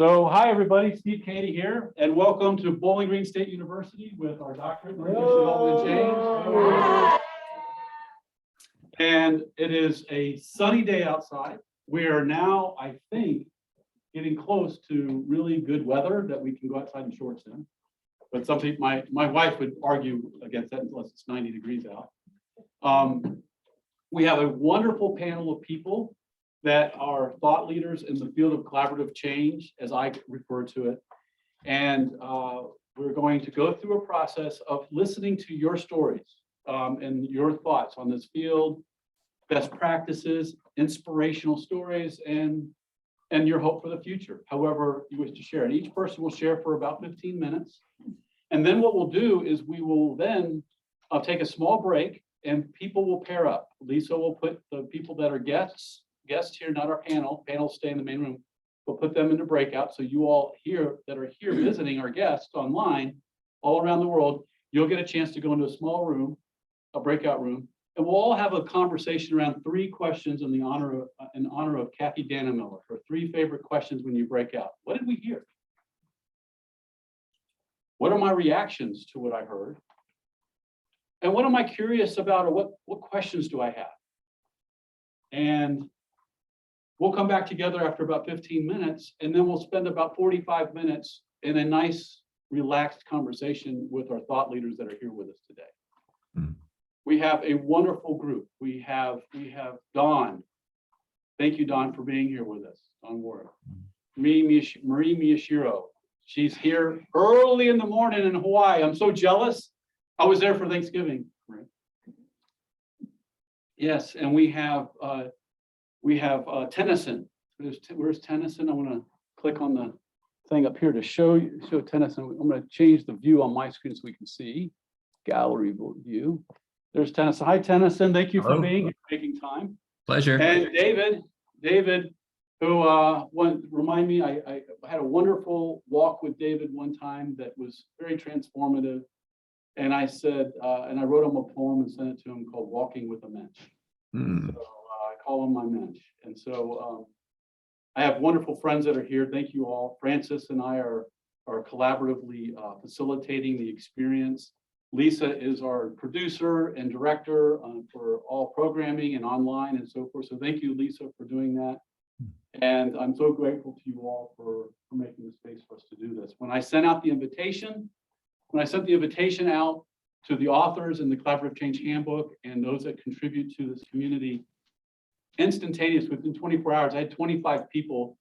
So, hi everybody, Steve Cady here, and welcome to Bowling Green State University with our doctorate in Miyashiro and James. And it is a sunny day outside. We are now, I think, getting close to really good weather that we can go outside in shorts in. But some people, my wife would argue against that unless it's 90 degrees out. We have a wonderful panel of people that are thought leaders in the field of collaborative change, as I refer to it. And we're going to go through a process of listening to your stories and your thoughts on this field, best practices, inspirational stories, and your hope for the future, however you wish to share. And each person will share for about 15 minutes. And then what we'll do is we will then take a small break and people will pair up. Lisa will put the people that are guests here, not our panels stay in the main room. We'll put them into breakout. So you all here that are here visiting our guests online all around the world, you'll get a chance to go into a small room, a breakout room, and we'll all have a conversation around 3 questions in honor of Kathy Dannemiller, her 3 favorite questions when you break out. What did we hear? What are my reactions to what I heard? And what am I curious about, or what questions do I have? And we'll come back together after about 15 minutes, and then we'll spend about 45 minutes in a nice, relaxed conversation with our thought leaders that are here with us today. Mm-hmm. We have a wonderful group. We have Dawn. Thank you, Dawn, for being here with us. Dawn Warrick. Marie Miyashiro. She's here early in the morning in Hawaii. I'm so jealous. I was there for Thanksgiving. Right? Yes, and we have Tenneson. Where's Tenneson? I want to click on the thing up here to show Tenneson. I'm going to change the view on my screen so we can see gallery view. There's Tenneson. Hi, Tenneson. Thank you for being here, making time. Pleasure. And David, who remind me, I had a wonderful walk with David one time that was very transformative. And I said, and I wrote him a poem and sent it to him called "Walking with a Mensch." So I call him my mensch. And so I have wonderful friends that are here. Thank you all. Francis and I are collaboratively facilitating the experience. Lisa is our producer and director for all programming and online and so forth. So thank you, Lisa, for doing that. And I'm so grateful to you all for making the space for us to do this. When I sent the invitation out to the authors in the Collaborative Change Handbook and those that contribute to this community, instantaneous, within 24 hours, I had 25 people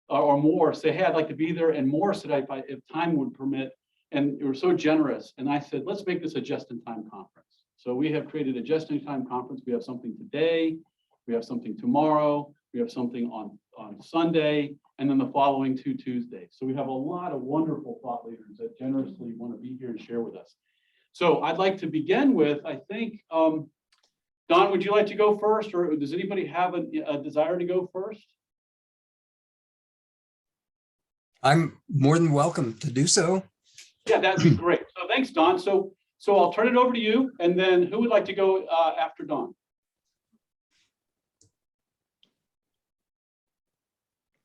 or more say, hey, I'd like to be there, and more said if time would permit. And they were so generous. And I said, let's make this a just-in-time conference. So we have created a just-in-time conference. We have something today, we have something tomorrow, we have something on Sunday, and then the following 2 Tuesdays. So we have a lot of wonderful thought leaders that generously want to be here and share with us. So I'd like to begin with, I think, Don, would you like to go first, or does anybody have a desire to go first? I'm more than welcome to do so. Yeah, that'd be great. So thanks, Don. So I'll turn it over to you, and then who would like to go after Don?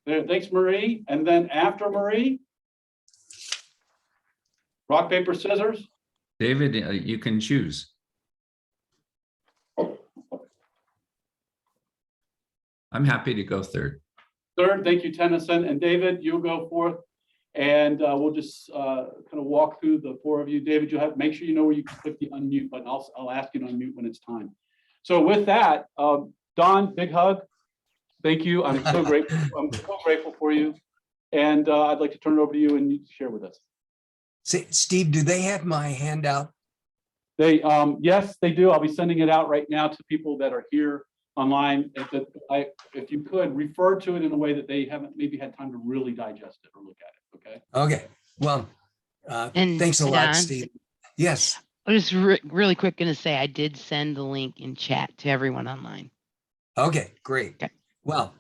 Thanks, Marie. And then after Marie, rock, paper, scissors. David, you can choose. I'm happy to go third. Third, thank you, Tenneson. And David, you'll go fourth. And we'll just kind of walk through the 4 of you. David, you'll make sure you know where you can click the unmute button. I'll ask you to unmute when it's time. So with that, Don, big hug. Thank you. I'm so grateful. I'm so grateful for you. And I'd like to turn it over to you and you share with us. Say, Steve, do they have my handout? Yes, they do. I'll be sending it out right now to people that are here online. If you could refer to it in a way that they haven't maybe had time to really digest it or look at it. Okay. Okay. Well, thanks a lot, Steve. Yes. I'm just really quick going to say I did send the link in chat to everyone online. Okay, great. Okay. Well,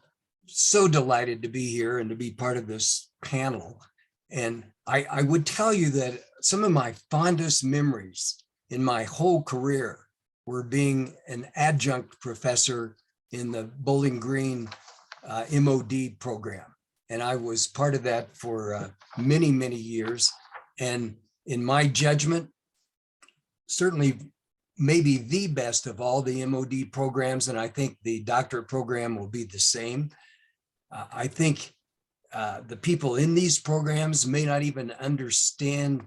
so delighted to be here and to be part of this panel. And I would tell you that some of my fondest memories in my whole career were being an adjunct professor in the Bowling Green MOD program. And I was part of that for many, many years. And in my judgment, certainly maybe the best of all the MOD programs, and I think the doctorate program will be the same. I think the people in these programs may not even understand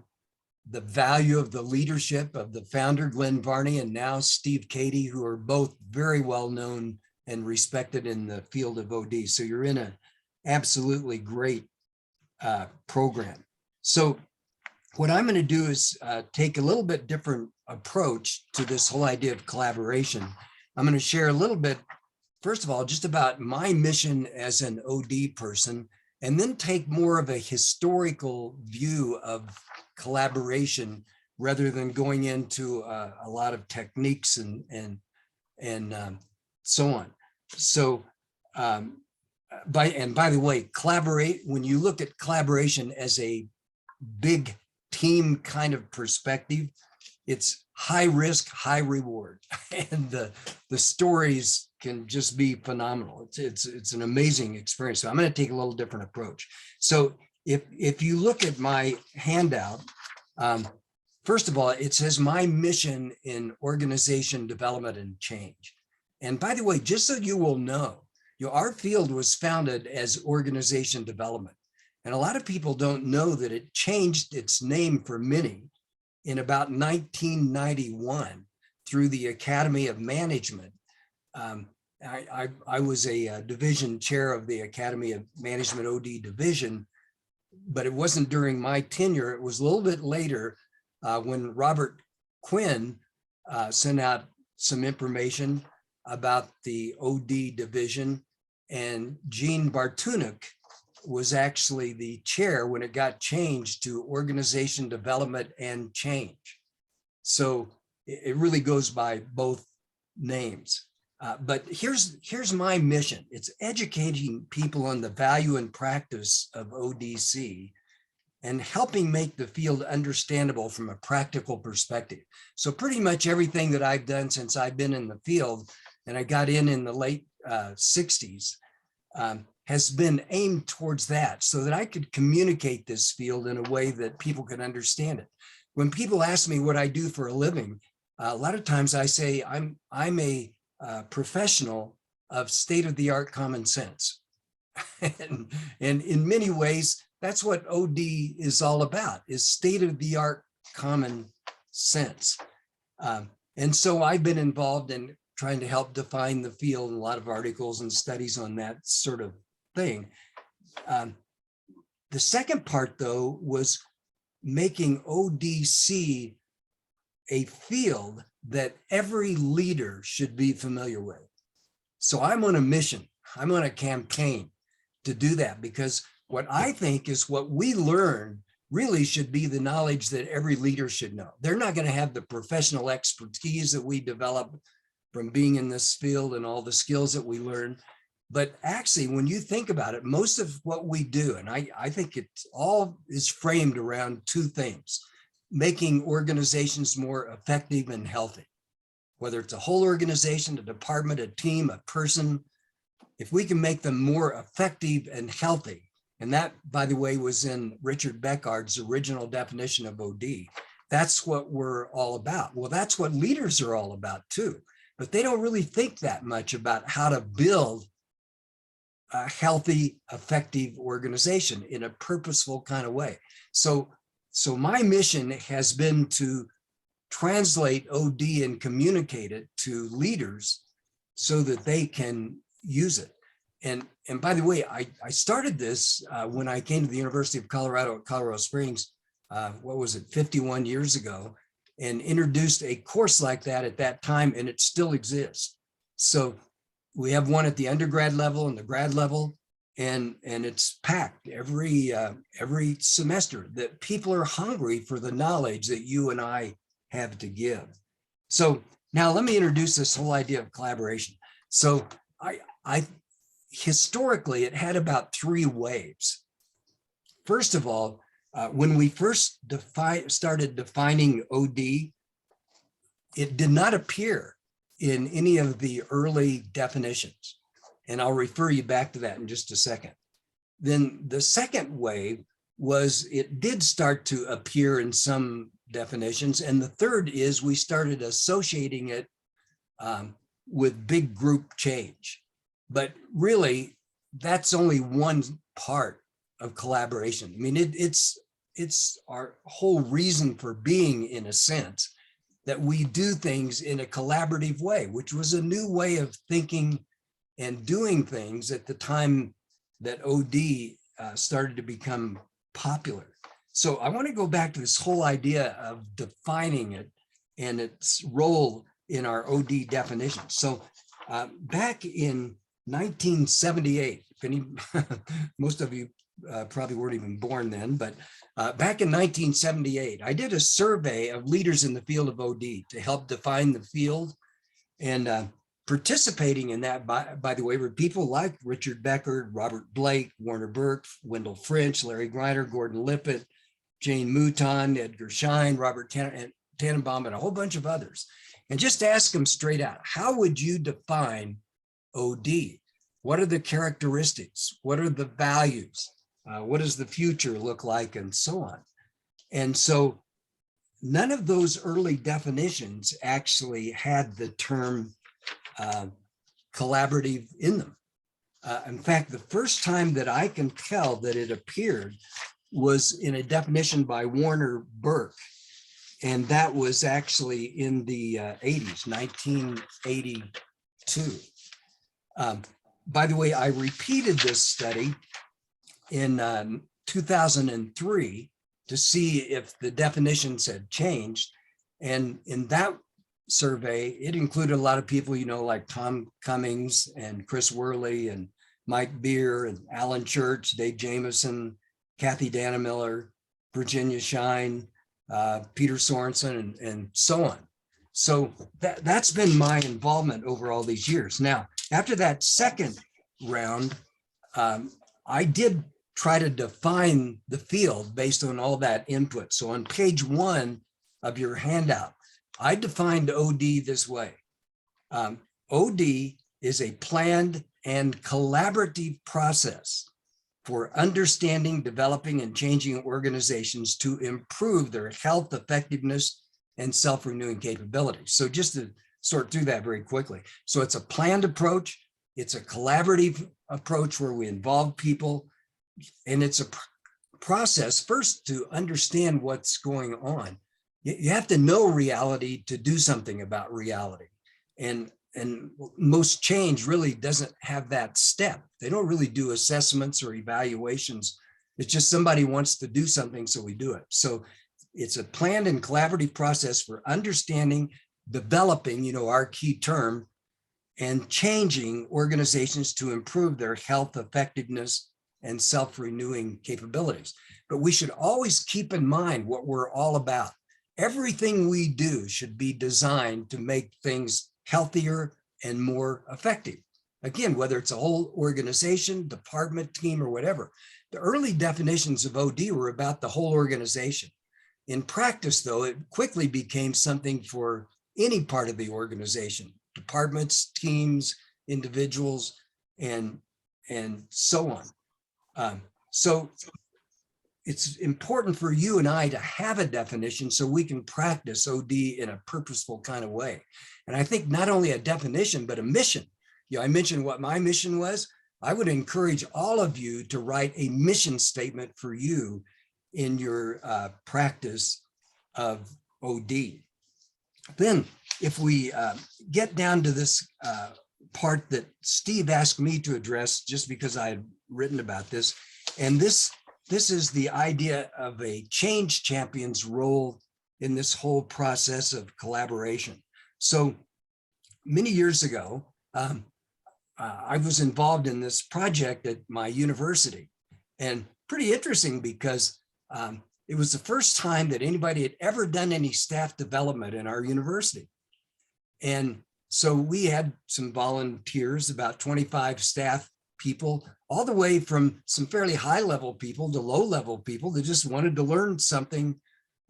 the value of the leadership of the founder, Glenn Varney, and now Steve Cady, who are both very well known and respected in the field of OD. So you're in an absolutely great program. So what I'm going to do is take a little bit different approach to this whole idea of collaboration. I'm going to share a little bit, first of all, just about my mission as an OD person, and then take more of a historical view of collaboration rather than going into a lot of techniques and so on. So, by the way, collaborate, when you look at collaboration as a big team kind of perspective, it's high risk, high reward, and the stories can just be phenomenal. It's an amazing experience. So I'm going to take a little different approach. So if you look at my handout, first of all, it says my mission in organization development and change. And by the way, just so you will know, our field was founded as organization development. And a lot of people don't know that it changed its name for many in about 1991 through the Academy of Management. I was a division chair of the Academy of Management OD division, but it wasn't during my tenure. It was a little bit later when Robert Quinn sent out some information about the OD division, and Gene Bartunek was actually the chair when it got changed to Organization Development and Change. So it really goes by both names. But here's my mission. It's educating people on the value and practice of ODC and helping make the field understandable from a practical perspective. So pretty much everything that I've done since I've been in the field, and I got in the late 60s, has been aimed towards that so that I could communicate this field in a way that people can understand it. When people ask me what I do for a living, a lot of times I say I'm a professional of state-of-the-art common sense. and in many ways, that's what OD is all about, is state-of-the-art common sense. And so I've been involved in trying to help define the field, and a lot of articles and studies on that sort of thing. The second part, though, was making ODC a field that every leader should be familiar with. So I'm on a mission, I'm on a campaign to do that, because what I think is what we learn really should be the knowledge that every leader should know. They're not going to have the professional expertise that we develop from being in this field and all the skills that we learn. But actually, when you think about it, most of what we do, and I think it all is framed around two things: making organizations more effective and healthy, whether it's a whole organization, a department, a team, a person. If we can make them more effective and healthy, and that, by the way, was in Richard Beckard's original definition of OD, that's what we're all about. Well, that's what leaders are all about too, but they don't really think that much about how to build a healthy, effective organization in a purposeful kind of way. So my mission has been to translate OD and communicate it to leaders so that they can use it. And by the way, I started this when I came to the University of Colorado at Colorado Springs, 51 years ago, and introduced a course like that at that time, and it still exists. So we have one at the undergrad level and the grad level, and it's packed every semester, that people are hungry for the knowledge that you and I have to give. So now let me introduce this whole idea of collaboration. So I historically, it had about three waves. First of all, when we first started defining OD, it did not appear in any of the early definitions. And I'll refer you back to that in just a second. Then the second wave was it did start to appear in some definitions. And the third is we started associating it with big group change. But really, that's only one part of collaboration. I mean, it's our whole reason for being, in a sense, that we do things in a collaborative way, which was a new way of thinking and doing things at the time that OD started to become popular. So I want to go back to this whole idea of defining it and its role in our OD definition. So back in 1978, most of you probably weren't even born then, but back in 1978, I did a survey of leaders in the field of OD to help define the field. And participating in that, by the way, were people like Richard Becker, Robert Blake, Warner Burke, Wendell French, Larry Greiner, Gordon Lippett, Jane Mouton, Edgar Schein, Robert Tannenbaum, and a whole bunch of others. And just ask them straight out, how would you define OD? What are the characteristics? What are the values? What does the future look like, and so on? And so none of those early definitions actually had the term collaborative in them. In fact, the first time that I can tell that it appeared was in a definition by Warner Burke. And that was actually in the 80s, 1982. By the way, I repeated this study in 2003 to see if the definitions had changed. And in that survey, it included a lot of people, you know, like Tom Cummings and Chris Worley and Mike Beer and Alan Church, Dave Jameson, Kathy Dannemiller, Virginia Schein, Peter Sorensen, and so on. So that's been my involvement over all these years. Now, after that second round, I did try to define the field based on all that input. So on page 1 of your handout, I defined OD this way. OD is a planned and collaborative process for understanding, developing, and changing organizations to improve their health, effectiveness, and self-renewing capabilities. So just to sort through that very quickly. So it's a planned approach. It's a collaborative approach where we involve people. And it's a process first to understand what's going on. You have to know reality to do something about reality. And most change really doesn't have that step. They don't really do assessments or evaluations. It's just somebody wants to do something, so we do it. So it's a planned and collaborative process for understanding, developing, you know, our key term, and changing organizations to improve their health, effectiveness, and self-renewing capabilities. But we should always keep in mind what we're all about. Everything we do should be designed to make things healthier and more effective. Again, whether it's a whole organization, department, team, or whatever. The early definitions of OD were about the whole organization. In practice, though, it quickly became something for any part of the organization, departments, teams, individuals, and so on. So it's important for you and I to have a definition so we can practice OD in a purposeful kind of way. And I think not only a definition, but a mission. You know, I mentioned what my mission was. I would encourage all of you to write a mission statement for you in your practice of OD. Then if we get down to this part that Steve asked me to address just because I had written about this, and this is the idea of a change champion's role in this whole process of collaboration. So many years ago, I was involved in this project at my university, and pretty interesting because it was the first time that anybody had ever done any staff development in our university. And so we had some volunteers, about 25 staff people, all the way from some fairly high level people to low level people that just wanted to learn something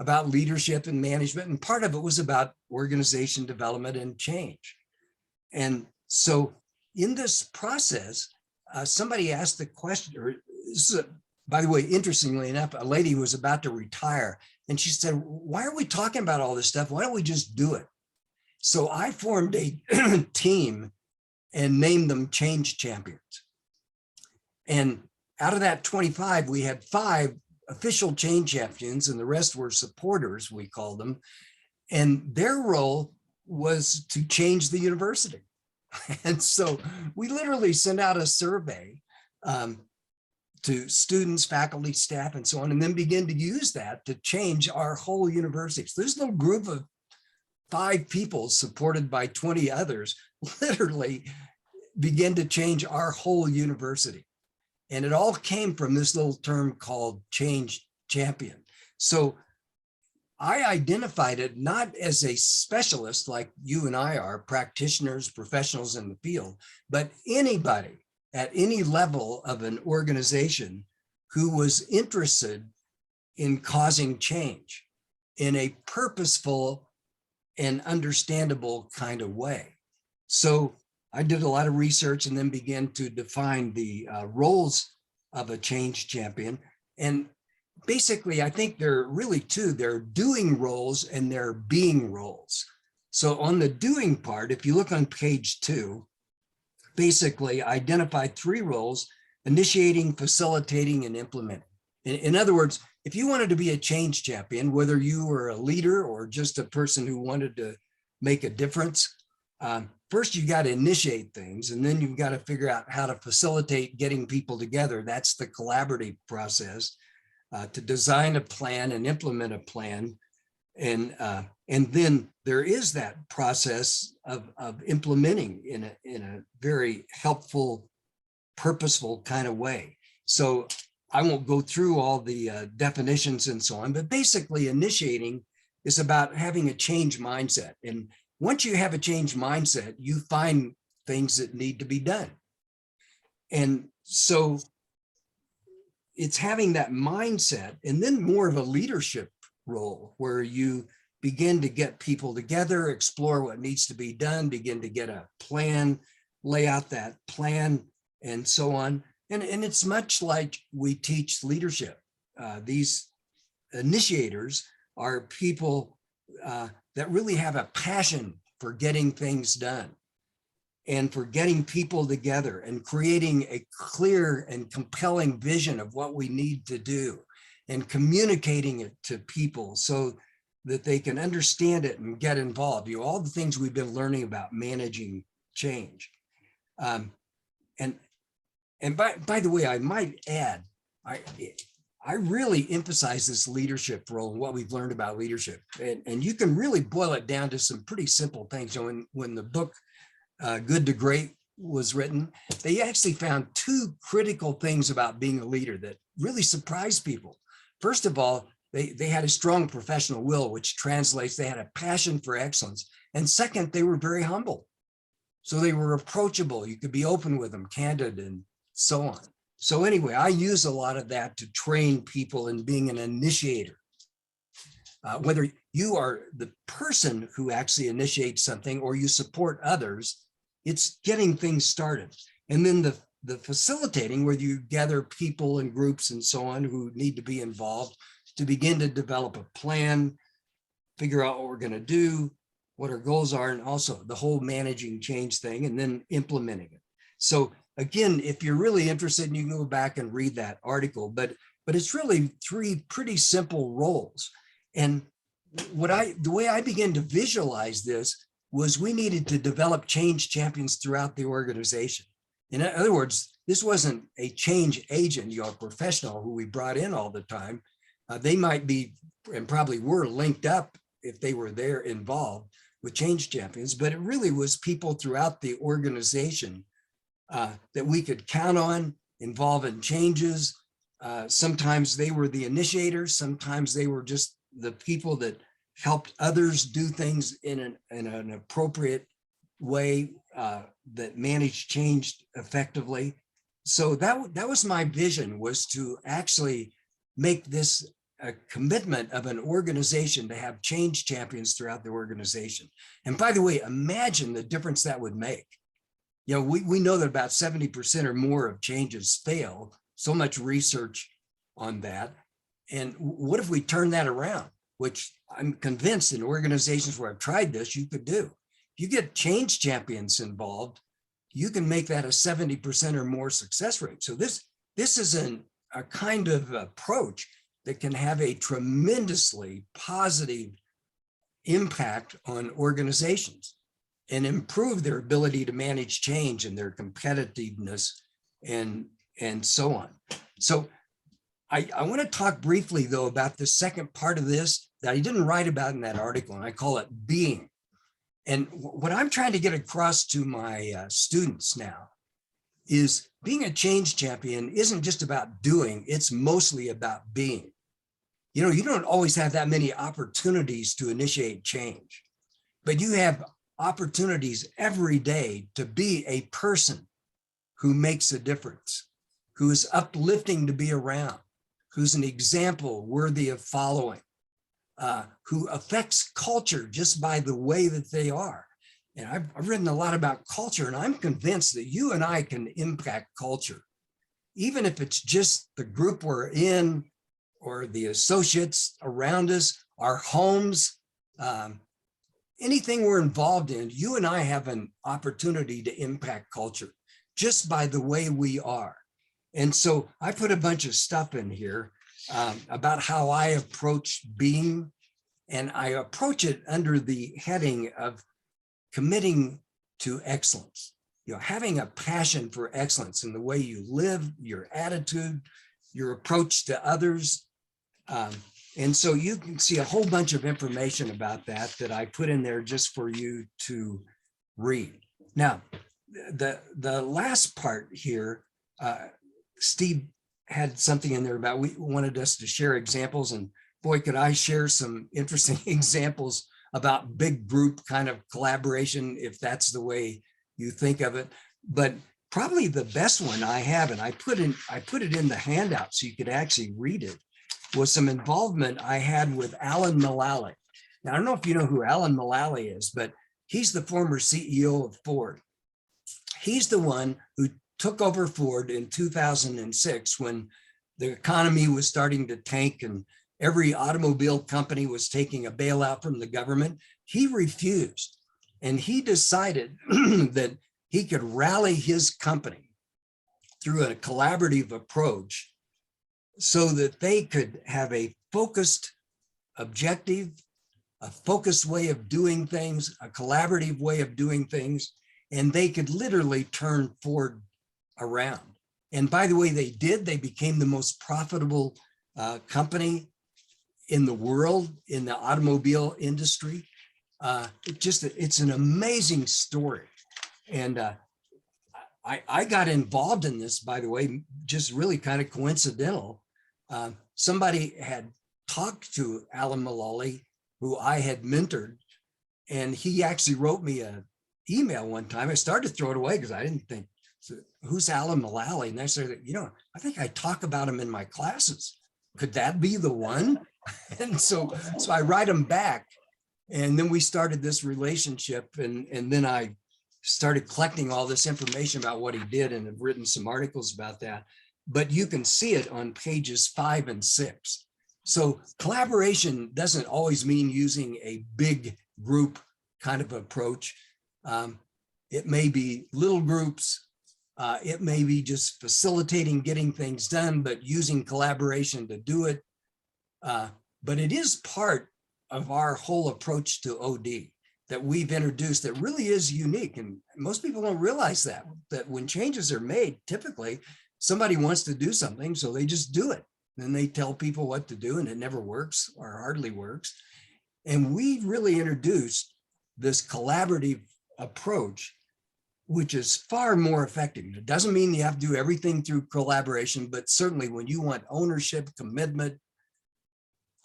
about leadership and management. And part of it was about organization development and change. And so in this process, somebody asked the question, or by the way, interestingly enough, a lady who was about to retire, and she said, why are we talking about all this stuff? Why don't we just do it? So I formed a team and named them Change Champions. And out of that 25, we had 5 official change champions, and the rest were supporters, we called them. And their role was to change the university. And so we literally sent out a survey to students, faculty, staff, and so on, and then begin to use that to change our whole university. So this little group of 5 people supported by 20 others literally began to change our whole university. And it all came from this little term called change champion. So I identified it not as a specialist like you and I are, practitioners, professionals in the field, but anybody at any level of an organization who was interested in causing change in a purposeful and understandable kind of way. So I did a lot of research and then began to define the roles of a change champion. And basically, I think there are really 2. There are doing roles and there are being roles. So on the doing part, if you look on page 2, basically identified 3 roles: initiating, facilitating, and implementing. In other words, if you wanted to be a change champion, whether you were a leader or just a person who wanted to make a difference, first you got to initiate things, and then you've got to figure out how to facilitate getting people together. That's the collaborative process. To design a plan and implement a plan. And then there is that process of implementing in a very helpful, purposeful kind of way. So I won't go through all the definitions and so on, but basically initiating is about having a change mindset. And once you have a change mindset, you find things that need to be done. And so it's having that mindset, and then more of a leadership role where you begin to get people together, explore what needs to be done, begin to get a plan, lay out that plan, and so on. And it's much like we teach leadership. These initiators are people that really have a passion for getting things done and for getting people together and creating a clear and compelling vision of what we need to do and communicating it to people so that they can understand it and get involved. You know, all the things we've been learning about managing change. And by the way, I might add, I really emphasize this leadership role and what we've learned about leadership. And you can really boil it down to some pretty simple things. So when the book Good to Great was written, they actually found 2 critical things about being a leader that really surprised people. First of all, they had a strong professional will, which translates, they had a passion for excellence. And second, they were very humble. So they were approachable. You could be open with them, candid, and so on. So anyway, I use a lot of that to train people in being an initiator. Whether you are the person who actually initiates something or you support others, it's getting things started. And then the facilitating, where you gather people and groups and so on who need to be involved to begin to develop a plan, figure out what we're going to do, what our goals are, and also the whole managing change thing, and then implementing it. So again, if you're really interested, you can go back and read that article, but it's really 3 pretty simple roles. And the way I began to visualize this was we needed to develop change champions throughout the organization. In other words, this wasn't a change agent, a professional who we brought in all the time. They might be, and probably were, linked up if they were there involved with change champions, but it really was people throughout the organization that we could count on, involve in changes. Sometimes they were the initiators, sometimes they were just the people that helped others do things in an appropriate way that managed change effectively. So that was my vision, was to actually make this a commitment of an organization to have change champions throughout the organization. And by the way, imagine the difference that would make. You know, we know that about 70% or more of changes fail. so much research on that. And what if we turn that around, which I'm convinced in organizations where I've tried this, you could do. If you get change champions involved, you can make that a 70% or more success rate. So this is a kind of approach that can have a tremendously positive impact on organizations and improve their ability to manage change and their competitiveness and so on. So I want to talk briefly, though, about the second part of this that I didn't write about in that article, and I call it being. And what I'm trying to get across to my students now is being a change champion isn't just about doing, it's mostly about being. You know, you don't always have that many opportunities to initiate change, but you have opportunities every day to be a person who makes a difference, who is uplifting to be around, who's an example worthy of following, who affects culture just by the way that they are. And I've written a lot about culture, and I'm convinced that you and I can impact culture, even if it's just the group we're in or the associates around us, our homes, anything we're involved in. You and I have an opportunity to impact culture just by the way we are. And so I put a bunch of stuff in here about how I approach being, and I approach it under the heading of committing to excellence. You know, having a passion for excellence in the way you live, your attitude, your approach to others. And so you can see a whole bunch of information about that I put in there just for you to read. Now, the last part here, Steve had something in there about we wanted us to share examples, and boy, could I share some interesting examples about big group kind of collaboration, if that's the way you think of it. But probably the best one I have, and I put it in the handout so you could actually read it, was some involvement I had with Alan Mulally. Now, I don't know if you know who Alan Mulally is, but he's the former CEO of Ford. He's the one who took over Ford in 2006 when the economy was starting to tank and every automobile company was taking a bailout from the government. He refused, and he decided that he could rally his company through a collaborative approach so that they could have a focused objective, a focused way of doing things, a collaborative way of doing things, and they could literally turn Ford around. And by the way, they did. They became the most profitable company in the world in the automobile industry. It's an amazing story. And I got involved in this, by the way, just really kind of coincidental. Somebody had talked to Alan Mulally, who I had mentored, and he actually wrote me an email one time. I started to throw it away because I didn't think, who's Alan Mulally? And I said, I think I talk about him in my classes. Could that be the one? And so I write him back, and then we started this relationship, and then I started collecting all this information about what he did and have written some articles about that. But you can see it on pages 5 and 6. So collaboration doesn't always mean using a big group kind of approach. It may be little groups. It may be just facilitating getting things done, but using collaboration to do it. But it is part of our whole approach to OD that we've introduced that really is unique. And most people don't realize that when changes are made, typically somebody wants to do something, so they just do it. Then they tell people what to do, and it never works or hardly works. And we really introduced this collaborative approach, which is far more effective. It doesn't mean you have to do everything through collaboration, but certainly when you want ownership, commitment,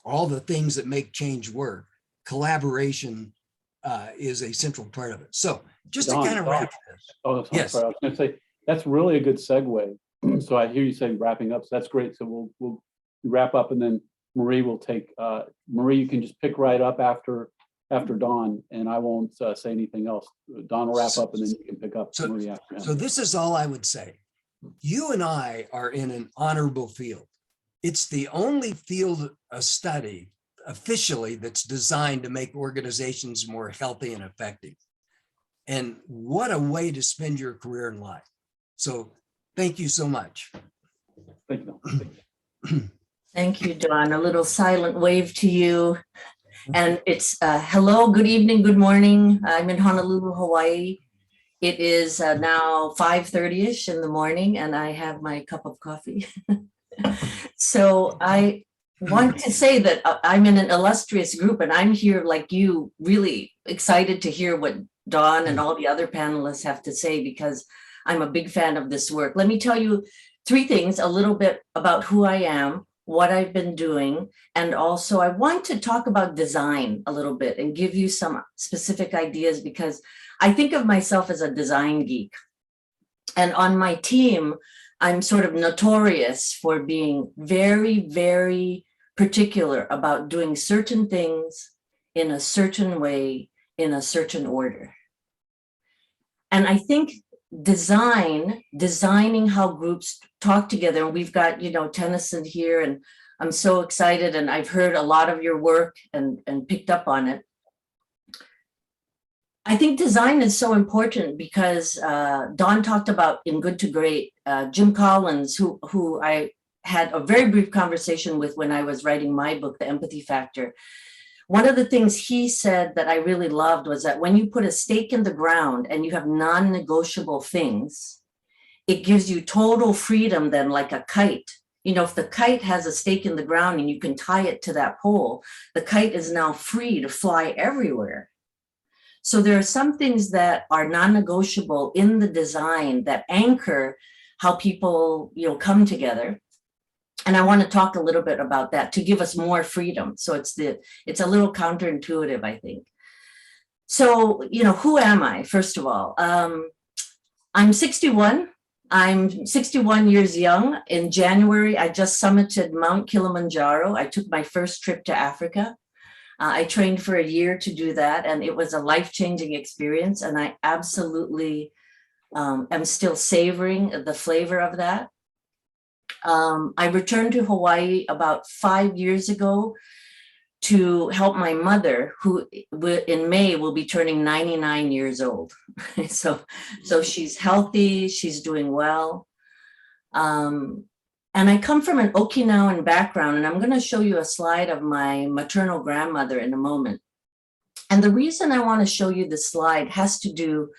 all the things that make change work, collaboration is a central part of it. So just to kind of wrap this. Oh, Yes. sorry. I was going to say, that's really a good segue. So I hear you saying wrapping up. So that's great. So we'll wrap up, and then Marie will take, Marie, you can just pick right up after Dawn, and I won't say anything else. Dawn will wrap up, and then you can pick up Marie after him. So this is all I would say. you and I are in an honorable field. It's the only field of study officially that's designed to make organizations more healthy and effective. And what a way to spend your career in life. So thank you so much. Thank you. Thank you. Thank you, Don. A little silent wave to you. And it's hello, good evening, good morning. I'm in Honolulu, Hawaii. It is now 5:30ish in the morning, and I have my cup of coffee. So I want to say that I'm in an illustrious group, and I'm here like you, really excited to hear what Don and all the other panelists have to say, because I'm a big fan of this work. Let me tell you three things, a little bit about who I am, what I've been doing, and also I want to talk about design a little bit and give you some specific ideas, because I think of myself as a design geek. And on my team, I'm sort of notorious for being very, very particular about doing certain things in a certain way, in a certain order. And I think designing how groups talk together, and we've got, Tenneson here, and I'm so excited, and I've heard a lot of your work and picked up on it. I think design is so important because Don talked about in Good to Great, Jim Collins, who I had a very brief conversation with when I was writing my book, The Empathy Factor. One of the things he said that I really loved was that when you put a stake in the ground and you have non-negotiable things, it gives you total freedom then, like a kite. If the kite has a stake in the ground and you can tie it to that pole, the kite is now free to fly everywhere. So there are some things that are non-negotiable in the design that anchor how people, come together. And I want to talk a little bit about that to give us more freedom. So it's a little counterintuitive, I think. So, who am I, first of all? I'm 61. I'm 61 years young. In January, I just summited Mount Kilimanjaro. I took my first trip to Africa. I trained for a year to do that, and it was a life-changing experience. And I absolutely am still savoring the flavor of that. I returned to Hawaii about 5 years ago to help my mother, who in May will be turning 99 years old. So she's healthy, she's doing well. And I come from an Okinawan background, and I'm going to show you a slide of my maternal grandmother in a moment. And the reason I want to show you this slide has to do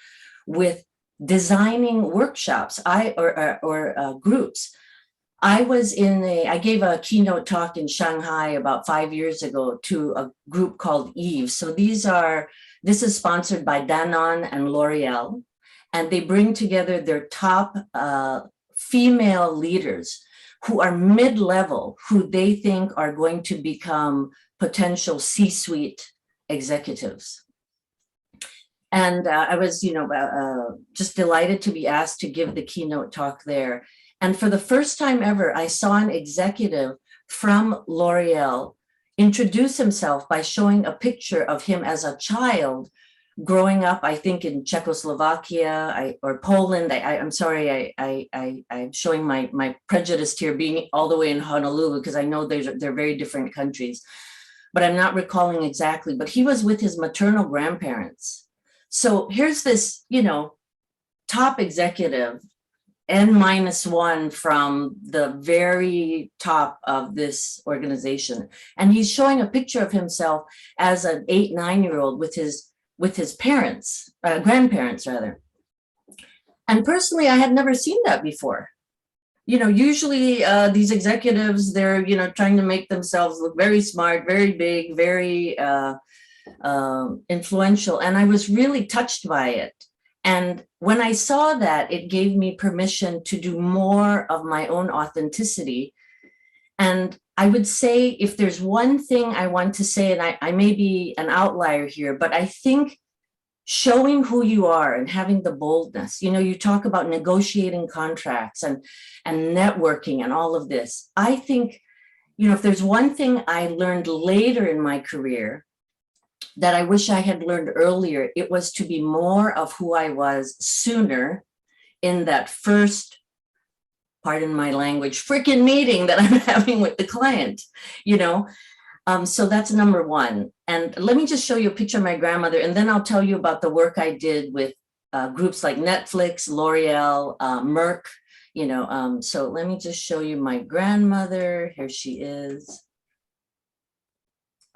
with designing workshops or groups. I gave a keynote talk in Shanghai about 5 years ago to a group called Eve. So this is sponsored by Danone and L'Oreal, and they bring together their top female leaders who are mid-level, who they think are going to become potential C-suite executives. And I was, just delighted to be asked to give the keynote talk there. And for the first time ever, I saw an executive from L'Oreal introduce himself by showing a picture of him as a child growing up, I think in Czechoslovakia or Poland. I'm sorry, I'm showing my prejudice here, being all the way in Honolulu, because I know they're very different countries, but I'm not recalling exactly. But he was with his maternal grandparents. So here's this, top executive, N-1 from the very top of this organization. And he's showing a picture of himself as an 8-9-year-old with his parents, grandparents rather. And personally, I had never seen that before. Usually these executives, they're, trying to make themselves look very smart, very big, very influential. And I was really touched by it. And when I saw that, it gave me permission to do more of my own authenticity. And I would say, if there's one thing I want to say, and I may be an outlier here, but I think showing who you are and having the boldness, you talk about negotiating contracts and networking and all of this. I think, if there's one thing I learned later in my career that I wish I had learned earlier, it was to be more of who I was sooner in that first pardon my language, freaking meeting that I'm having with the client, you know? So that's number one. And let me just show you a picture of my grandmother, and then I'll tell you about the work I did with groups like Netflix, L'Oreal, Merck, you know. So let me just show you my grandmother. Here she is.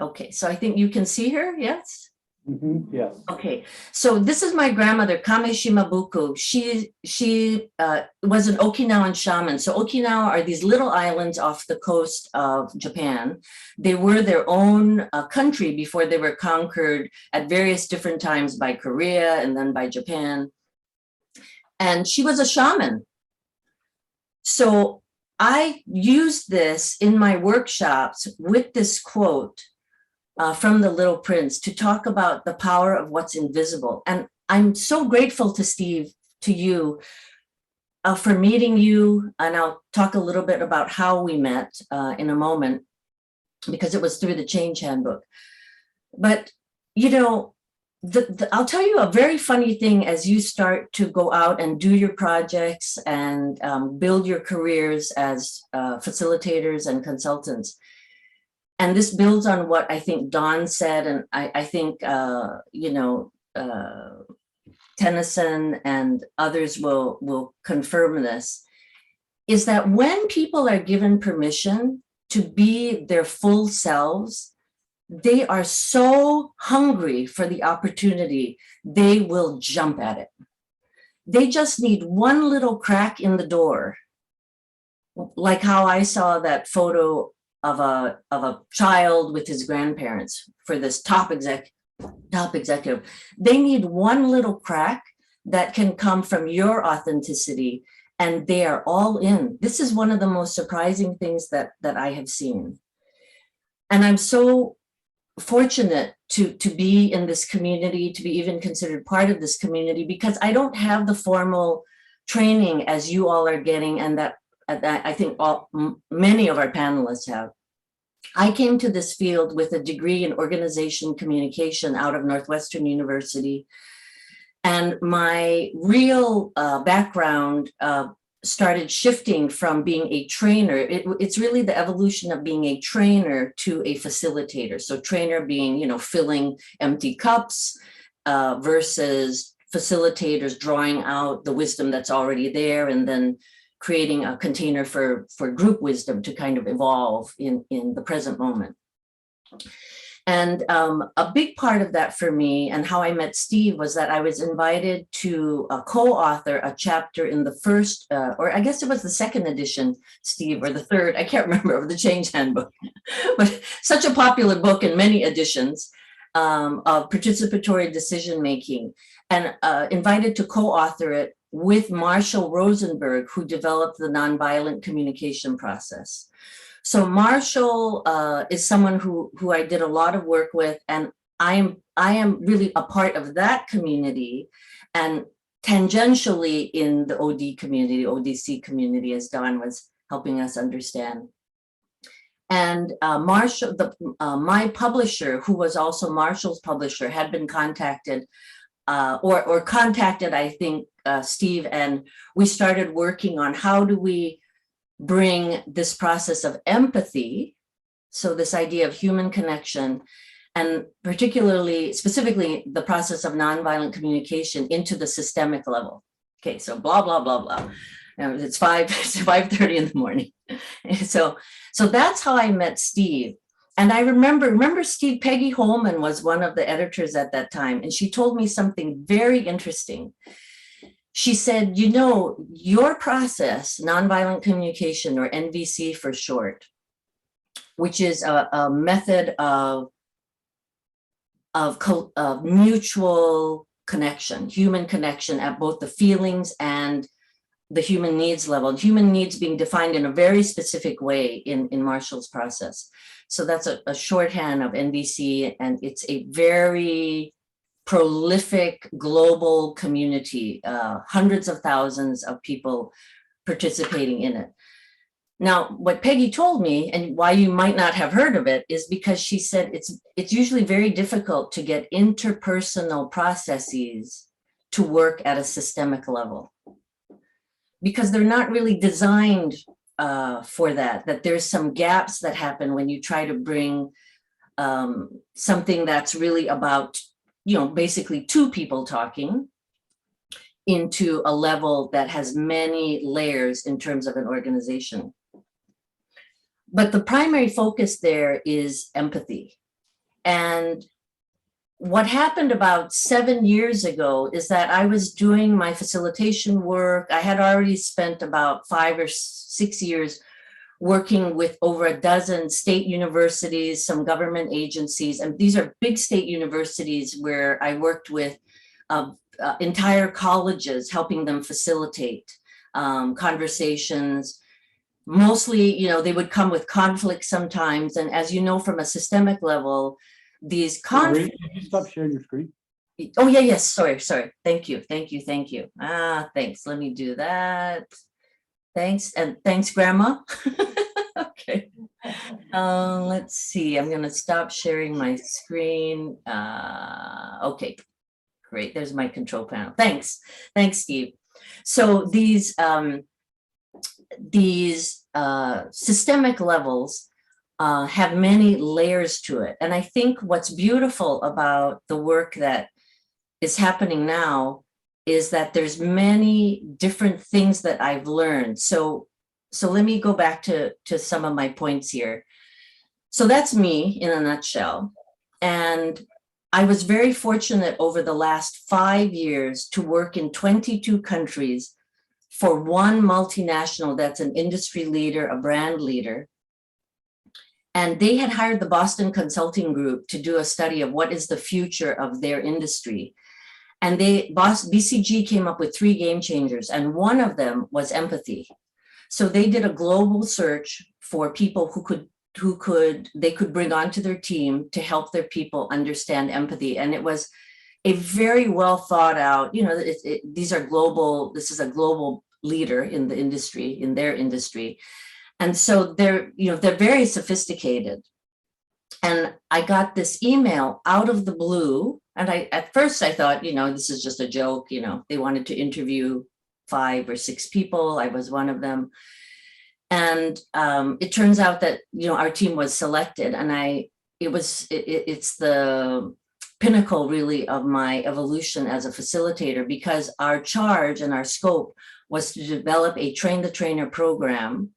Okay, so I think you can see her, yes? Yes. Okay, so this is my grandmother, Kame Shimabuku. She was an Okinawan shaman. So Okinawa are these little islands off the coast of Japan. They were their own country before they were conquered at various different times by Korea and then by Japan. And she was a shaman. So I used this in my workshops with this quote from The Little Prince to talk about the power of what's invisible. And I'm so grateful to Steve, to you, for meeting you. And I'll talk a little bit about how we met in a moment, because it was through the Change Handbook. But, you know, I'll tell you a very funny thing as you start to go out and do your projects and build your careers as facilitators and consultants. And this builds on what I think Dawn said, and I think, you know, Tenneson and others will confirm this, is that when people are given permission to be their full selves, they are so hungry for the opportunity, they will jump at it. They just need one little crack in the door, like how I saw that photo of a child with his grandparents for this top executive. They need one little crack that can come from your authenticity, and they are all in. This is one of the most surprising things that I have seen. And I'm so fortunate to be in this community, to be even considered part of this community, because I don't have the formal training as you all are getting, and that I think many of our panelists have. I came to this field with a degree in organization communication out of Northwestern University. And my real background started shifting from being a trainer. It's really the evolution of being a trainer to a facilitator. So trainer being, you know, filling empty cups versus facilitators drawing out the wisdom that's already there and then creating a container for group wisdom to kind of evolve in the present moment. And a big part of that for me and how I met Steve was that I was invited to co-author a chapter in the first, or I guess it was the second edition, Steve, or the third, I can't remember, of the Change Handbook, but such a popular book in many editions of participatory decision-making, and invited to co-author it with Marshall Rosenberg, who developed the nonviolent communication process. So Marshall is someone who I did a lot of work with, and I am really a part of that community, and tangentially in the OD community, ODC community, as Dawn was helping us understand. And Marshall, my publisher, who was also Marshall's publisher, had been contacted or contacted, I think, Steve, and we started working on how do we bring this process of empathy, so this idea of human connection, and specifically the process of nonviolent communication into the systemic level. Okay, so blah, blah, blah, blah. It's 5:30 in the morning. So that's how I met Steve. And I remember Steve, Peggy Holman was one of the editors at that time, and she told me something very interesting. She said, you know, your process, nonviolent communication, or NVC for short, which is a method of mutual connection, human connection at both the feelings and the human needs level, human needs being defined in a very specific way in Marshall's process. So that's a shorthand of NVC, and it's a very prolific global community, hundreds of thousands of people participating in it. Now, what Peggy told me, and why you might not have heard of it, is because she said it's usually very difficult to get interpersonal processes to work at a systemic level. because they're not really designed for that, that there's some gaps that happen when you try to bring something that's really about, basically two people talking into a level that has many layers in terms of an organization. But the primary focus there is empathy. And what happened about 7 years ago is that I was doing my facilitation work. I had already spent about 5 or 6 years working with over a dozen state universities, some government agencies, and these are big state universities where I worked with entire colleges, helping them facilitate conversations. Mostly, they would come with conflict sometimes. And as you know, from a systemic level, these conflicts. Can you stop sharing your screen? Oh, yeah, yes. Sorry. Thank you. Thanks. Let me do that. Thanks. And thanks, Grandma. Okay. Let's see. I'm going to stop sharing my screen. Okay. Great. There's my control panel. Thanks, Steve. So these systemic levels have many layers to it. And I think what's beautiful about the work that is happening now is that there's many different things that I've learned. So let me go back to some of my points here. So that's me in a nutshell. And I was very fortunate over the last 5 years to work in 22 countries for one multinational that's an industry leader, a brand leader. And they had hired the Boston Consulting Group to do a study of what is the future of their industry. And BCG came up with 3 game changers, and one of them was empathy. So they did a global search for people they could bring onto their team to help their people understand empathy. And it was a very well thought out, this is a global leader in the industry, in their industry. And so they're very sophisticated. And I got this email out of the blue. And at first I thought, this is just a joke, they wanted to interview 5 or 6 people. I was one of them. And it turns out that, our team was selected, and it's the pinnacle really of my evolution as a facilitator, because our charge and our scope was to develop a train the trainer program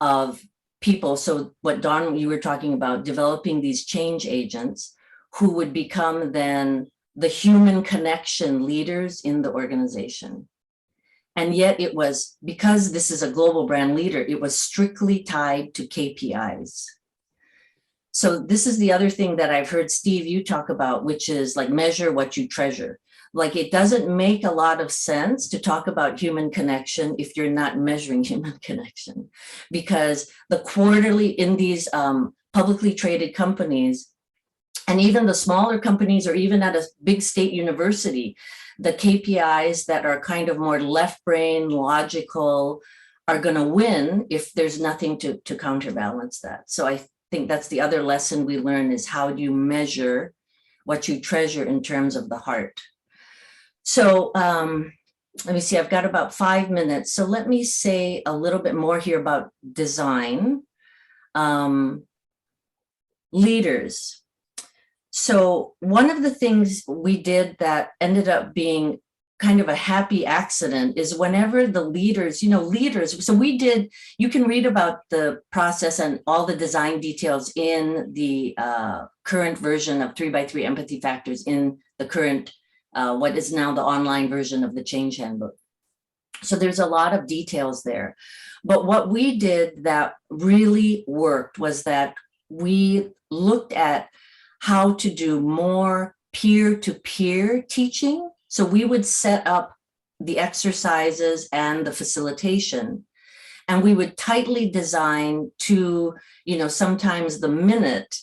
of people. So what Don, you were talking about, developing these change agents who would become then the human connection leaders in the organization. And yet it was, because this is a global brand leader, it was strictly tied to KPIs. So this is the other thing that I've heard, Steve, you talk about, which is like measure what you treasure. Like, it doesn't make a lot of sense to talk about human connection if you're not measuring human connection, because the quarterly in these publicly traded companies, and even the smaller companies, or even at a big state university, the KPIs that are kind of more left brain logical are going to win if there's nothing to counterbalance that. So I think that's the other lesson we learn, is how do you measure what you treasure in terms of the heart. So let me see, I've got about 5 minutes. So let me say a little bit more here about design. Leaders. So one of the things we did that ended up being kind of a happy accident is whenever the leaders, so we did, you can read about the process and all the design details in the current version of 3x3 empathy factors in the current, what is now the online version of the Change Handbook. So there's a lot of details there. But what we did that really worked was that we looked at how to do more peer-to-peer teaching. So we would set up the exercises and the facilitation, and we would tightly design to, sometimes the minute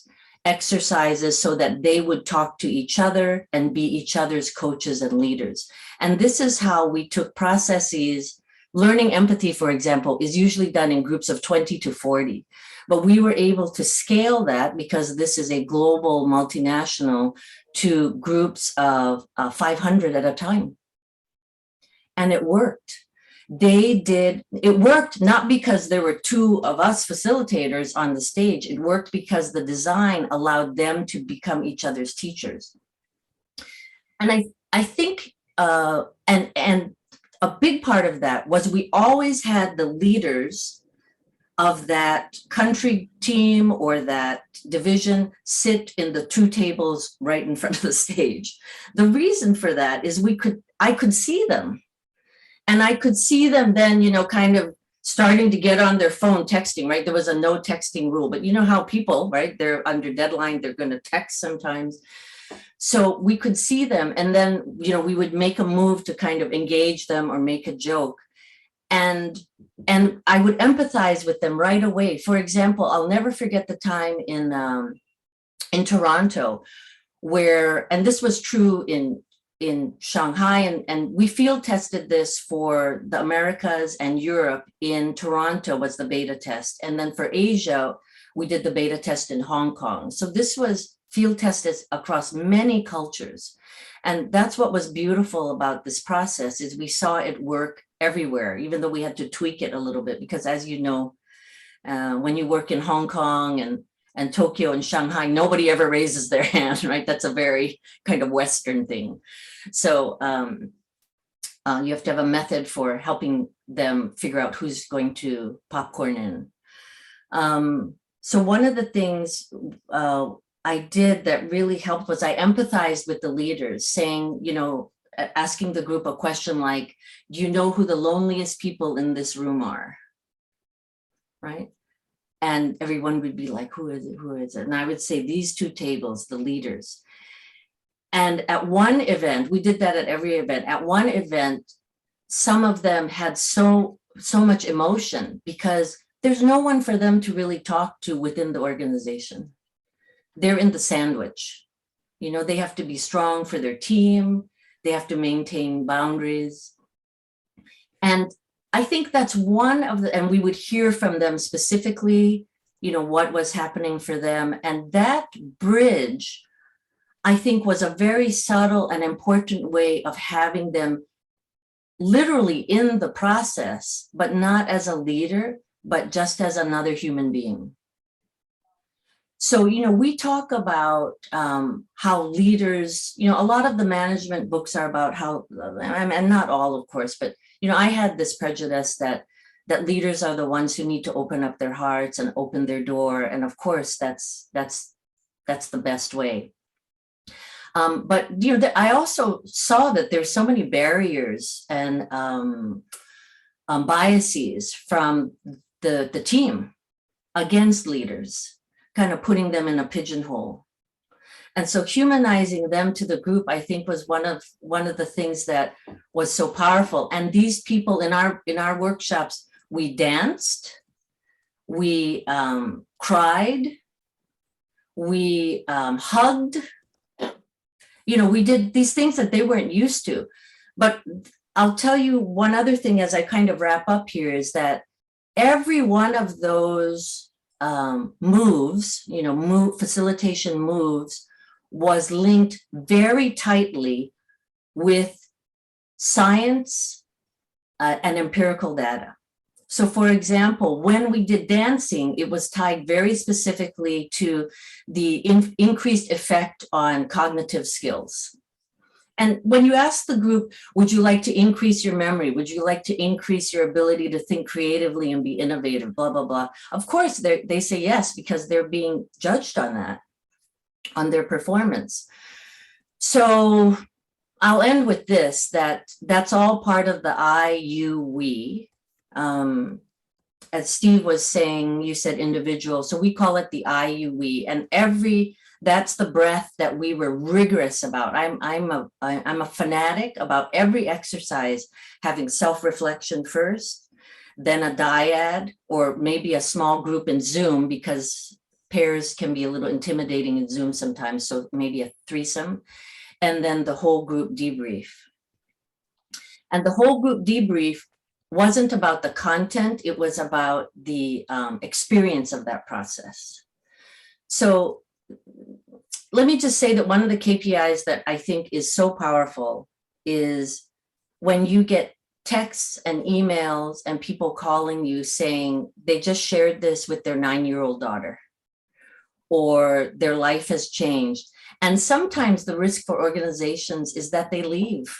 exercises so that they would talk to each other and be each other's coaches and leaders. And this is how we took processes. Learning empathy, for example, is usually done in groups of 20 to 40. But we were able to scale that, because this is a global multinational, to groups of 500 at a time. And it worked. it worked not because there were two of us facilitators on the stage. It worked because the design allowed them to become each other's teachers. And I think, and a big part of that was we always had the leaders of that country team or that division sit in the two tables right in front of the stage. The reason for that is I could see them. And I could see them then, kind of starting to get on their phone texting, right? There was a no texting rule, but you know how people, right? They're under deadline, they're going to text sometimes. So we could see them, and then, we would make a move to kind of engage them or make a joke. And I would empathize with them right away. For example, I'll never forget the time in Toronto where, and this was true in Shanghai, and we field tested this for the Americas and Europe. In Toronto was the beta test. And then for Asia, we did the beta test in Hong Kong. So this was field tested across many cultures. And that's what was beautiful about this process, is we saw it work everywhere, even though we had to tweak it a little bit, because as you know, when you work in Hong Kong and Tokyo and Shanghai, nobody ever raises their hand, right? That's a very kind of Western thing. So you have to have a method for helping them figure out who's going to popcorn in. So one of the things I did that really helped was I empathized with the leaders, saying, asking the group a question like, do you know who the loneliest people in this room are? Right? And everyone would be like, who is it? Who is it? And I would say these two tables, the leaders. And at one event, we did that at every event. At one event, some of them had so much emotion because there's no one for them to really talk to within the organization. They're in the sandwich. They have to be strong for their team. They have to maintain boundaries. And I think that's one of and we would hear from them specifically, what was happening for them. And that bridge, I think, was a very subtle and important way of having them literally in the process, but not as a leader, but just as another human being. So, we talk about how leaders, a lot of the management books are about how, and not all, of course, but, I had this prejudice that leaders are the ones who need to open up their hearts and open their door. And of course, that's the best way. But, I also saw that there's so many barriers and biases from the team against leaders, kind of putting them in a pigeonhole. And so humanizing them to the group, I think, was one of the things that was so powerful. And these people in our workshops, we danced, we cried, we hugged, we did these things that they weren't used to. But I'll tell you one other thing as I kind of wrap up here is that every one of those moves, facilitation moves, was linked very tightly with science and empirical data. So for example, when we did dancing, it was tied very specifically to the increased effect on cognitive skills. And when you ask the group, would you like to increase your memory? Would you like to increase your ability to think creatively and be innovative, blah, blah, blah. Of course, they say yes, because they're being judged on that, on their performance. So I'll end with this, that's all part of the I, you, we. As Steve was saying, you said individual, so we call it the I, you, we, and that's the breath that we were rigorous about. I'm a fanatic about every exercise having self-reflection first, then a dyad, or maybe a small group in Zoom, because pairs can be a little intimidating in Zoom sometimes, so maybe a threesome, and then the whole group debrief. And the whole group debrief wasn't about the content, it was about the experience of that process. So let me just say that one of the KPIs that I think is so powerful is when you get texts and emails and people calling you saying they just shared this with their 9-year-old daughter, or their life has changed. And sometimes the risk for organizations is that they leave.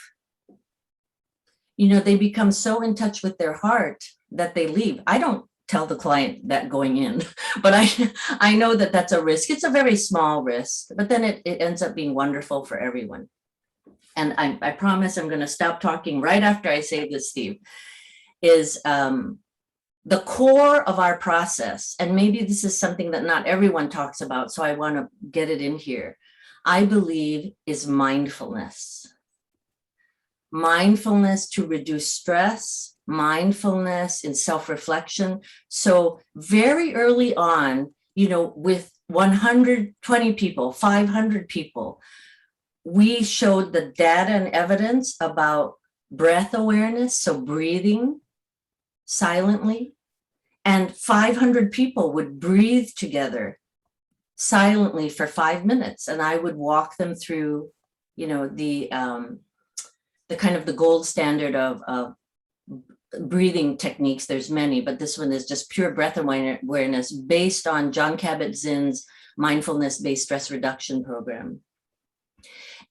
You know, they become so in touch with their heart that they leave. I don't tell the client that going in, but I know that that's a risk. It's a very small risk, but then it ends up being wonderful for everyone. And I promise I'm going to stop talking right after I say this, Steve, is the core of our process. And maybe this is something that not everyone talks about, so I want to get it in here. I believe is mindfulness. Mindfulness to reduce stress, mindfulness in self-reflection. So very early on, you know, with 120 people, 500 people, we showed the data and evidence about breath awareness, so breathing silently, and 500 people would breathe together silently for 5 minutes, and I would walk them through, you know, the kind of the gold standard of breathing techniques. There's many, but this one is just pure breath awareness based on John Kabat-Zinn's mindfulness-based stress reduction program.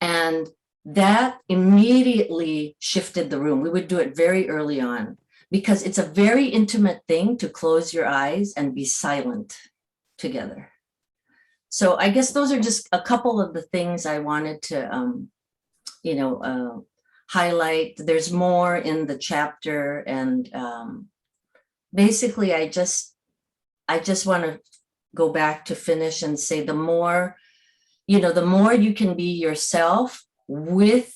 And that immediately shifted the room. We would do it very early on because it's a very intimate thing to close your eyes and be silent together. So I guess those are just a couple of the things I wanted to, highlight. There's more in the chapter, and basically I just want to go back to finish and say the more you can be yourself with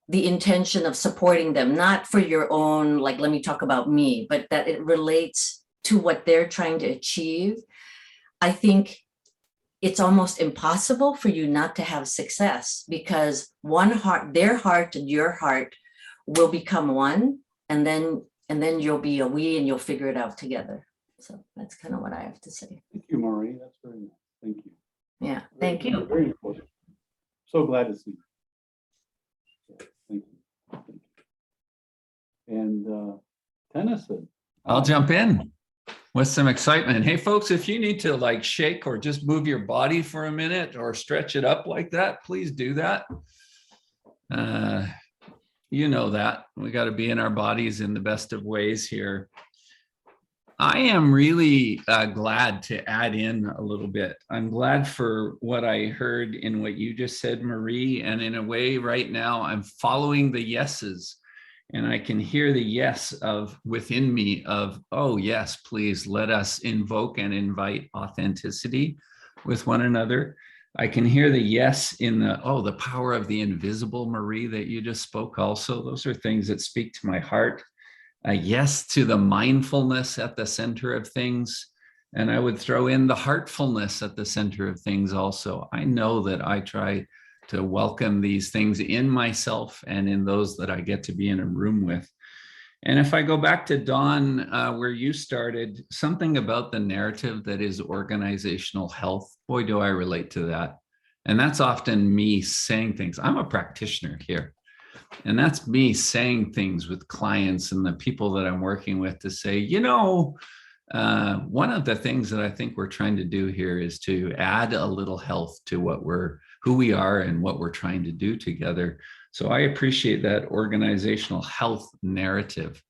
the intention of supporting them, not for your own, like, let me talk about me, but that it relates to what they're trying to achieve. I think it's almost impossible for you not to have success, because one heart, their heart and your heart will become one, and then you'll be a we, and you'll figure it out together. So that's kind of what I have to say. Thank you, Marie. That's very nice. Thank you. Yeah, thank you. Very important. So glad to see you. Yeah, thank you. Thank you. And Tenneson. I'll jump in with some excitement. Hey, folks, if you need to like shake or just move your body for a minute or stretch it up like that, please do that. You know that we got to be in our bodies in the best of ways here. I am really glad to add in a little bit. I'm glad for what I heard in what you just said, Marie. And in a way right now, I'm following the yeses. And I can hear the yes of within me of, oh, yes, please let us invoke and invite authenticity with one another. I can hear the yes in the power of the invisible, Marie, that you just spoke also. Those are things that speak to my heart. A yes to the mindfulness at the center of things. And I would throw in the heartfulness at the center of things also. I know that I try to welcome these things in myself and in those that I get to be in a room with. And if I go back to Dawn, where you started, something about the narrative that is organizational health, boy, do I relate to that. And that's often me saying things. I'm a practitioner here. And that's me saying things with clients and the people that I'm working with to say, one of the things that I think we're trying to do here is to add a little health to who we are and what we're trying to do together. So I appreciate that organizational health narrative.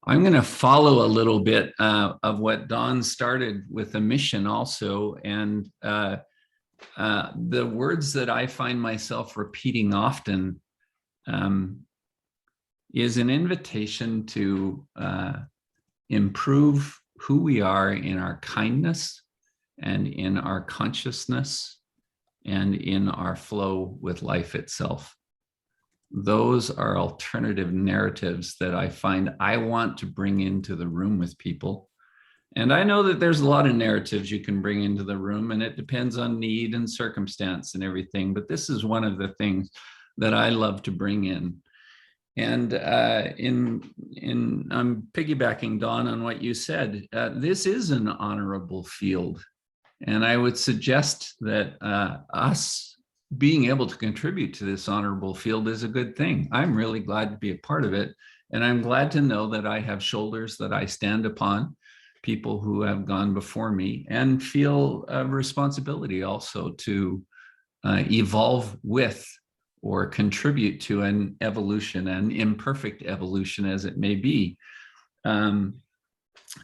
I'm going to follow a little bit of what Dawn started with a mission also. And the words that I find myself repeating often is an invitation to improve who we are in our kindness and in our consciousness and in our flow with life itself. Those are alternative narratives that I find I want to bring into the room with people. And I know that there's a lot of narratives you can bring into the room, and it depends on need and circumstance and everything. But this is one of the things that I love to bring in. And I'm piggybacking, Dawn, on what you said. This is an honorable field. And I would suggest that us being able to contribute to this honorable field is a good thing. I'm really glad to be a part of it. And I'm glad to know that I have shoulders that I stand upon, people who have gone before me, and feel a responsibility also to evolve with or contribute to an evolution, an imperfect evolution as it may be,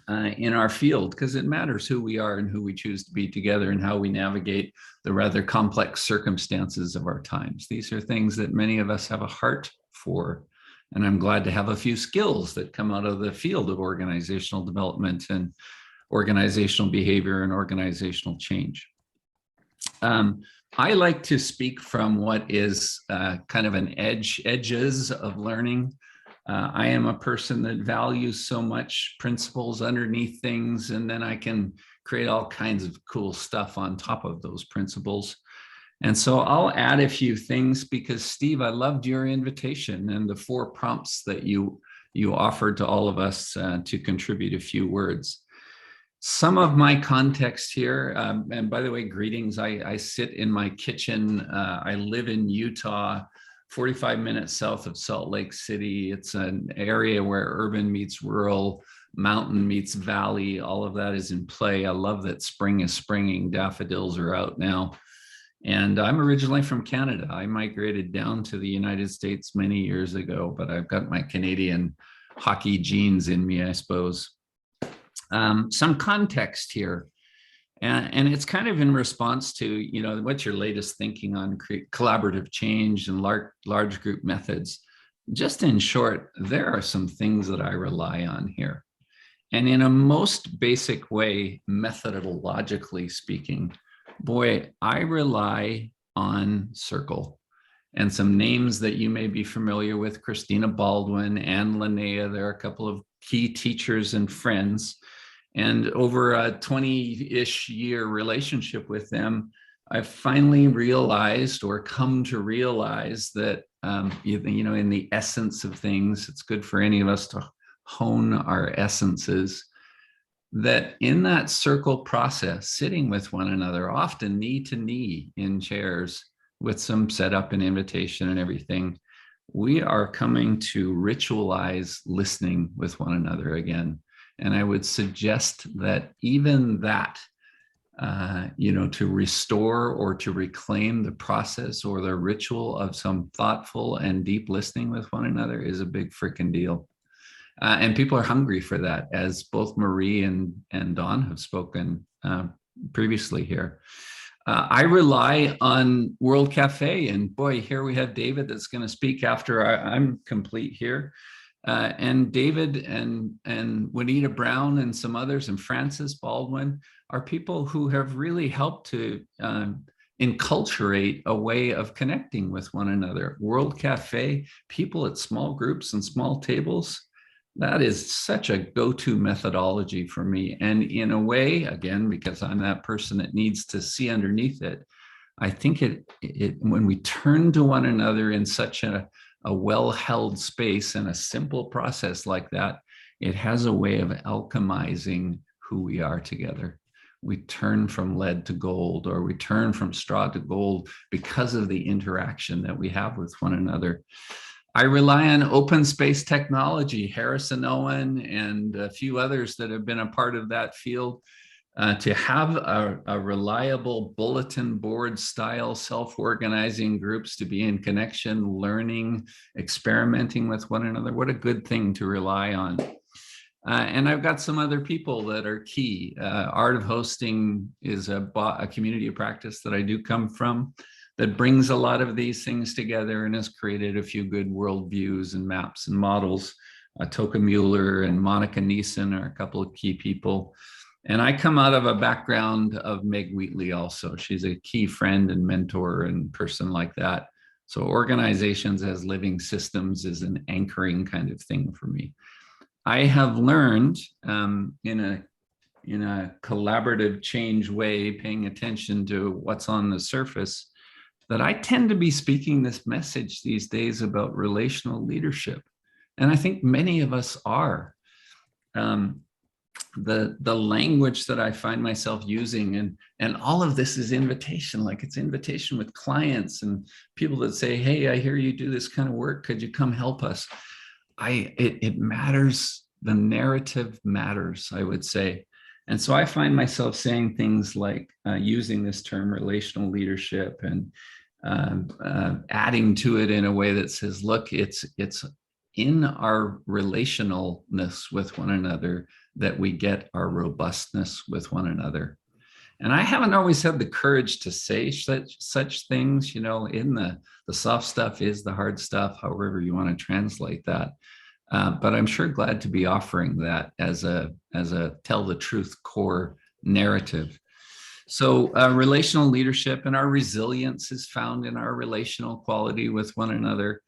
in our field, because it matters who we are and who we choose to be together and how we navigate the rather complex circumstances of our times. These are things that many of us have a heart for. And I'm glad to have a few skills that come out of the field of organizational development and organizational behavior and organizational change. I like to speak from what is kind of an edges of learning. I am a person that values so much principles underneath things, and then I can create all kinds of cool stuff on top of those principles. And so I'll add a few things because, Steve, I loved your invitation and the 4 prompts that you offered to all of us to contribute a few words. Some of my context here, and by the way, greetings. I sit in my kitchen. I live in Utah, 45 minutes south of Salt Lake City. It's an area where urban meets rural, mountain meets valley. All of that is in play. I love that spring is springing. Daffodils are out now. And I'm originally from Canada. I migrated down to the United States many years ago, but I've got my Canadian hockey genes in me, I suppose. Some context here. And it's kind of in response to, you know, what's your latest thinking on collaborative change and large group methods. Just in short, there are some things that I rely on here. And in a most basic way, methodologically speaking, boy, I rely on Circle and some names that you may be familiar with: Christina Baldwin, Anne Linnea. There are a couple of key teachers and friends. And over a 20-ish year relationship with them, I've finally realized, or come to realize, that, you know, in the essence of things, it's good for any of us to hone our essences, that in that circle process, sitting with one another, often knee to knee in chairs with some setup and invitation and everything, we are coming to ritualize listening with one another again. And I would suggest that even that, you know, to restore or to reclaim the process or the ritual of some thoughtful and deep listening with one another is a big freaking deal. And people are hungry for that, as both Marie and Dawn have spoken previously here. I rely on World Cafe, and boy, here we have David that's going to speak after I'm complete here. And David and Juanita Brown and some others, and Francis Baldwin, are people who have really helped to enculturate a way of connecting with one another. World Cafe, people at small groups and small tables, that is such a go-to methodology for me. And in a way, again, because I'm that person that needs to see underneath it, I think it when we turn to one another in such a well-held space and a simple process like that, it has a way of alchemizing who we are together. We turn from lead to gold, or we turn from straw to gold because of the interaction that we have with one another. I rely on open space technology, Harrison Owen and a few others that have been a part of that field, to have a reliable bulletin board style self-organizing groups to be in connection, learning, experimenting with one another. What a good thing to rely on. And I've got some other people that are key. Art of Hosting is a community of practice that I do come from, that brings a lot of these things together and has created a few good worldviews and maps and models. Toka Mueller and Monica Neeson are a couple of key people. And I come out of a background of Meg Wheatley also. She's a key friend and mentor and person like that. So organizations as living systems is an anchoring kind of thing for me. I have learned in a collaborative change way, paying attention to what's on the surface, that I tend to be speaking this message these days about relational leadership. And I think many of us are. the language that I find myself using, and all of this is invitation, like it's invitation with clients and people that say, hey, I hear you do this kind of work, could you come help us? It matters. The narrative matters, I would say. And so I find myself saying things like using this term relational leadership and adding to it in a way that says, look, it's in our relationalness with one another that we get our robustness with one another. And I haven't always had the courage to say such things, in the soft stuff is the hard stuff, however you want to translate that. But I'm sure glad to be offering that as a tell the truth core narrative. So relational leadership and our resilience is found in our relational quality with one another.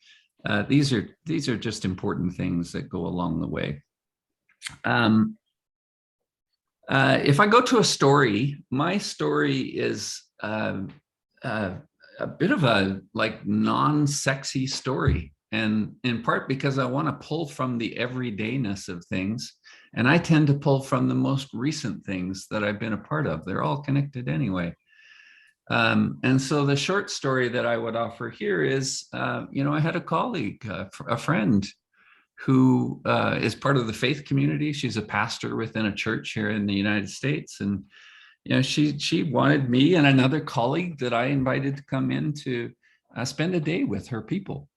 These are just important things that go along the way. If I go to a story, my story is a bit of a non-sexy story. And in part because I want to pull from the everydayness of things. And I tend to pull from the most recent things that I've been a part of. They're all connected anyway. And so the short story that I would offer here is, I had a colleague, a friend who is part of the faith community. She's a pastor within a church here in the United States. And, she wanted me and another colleague that I invited to come in to spend a day with her people.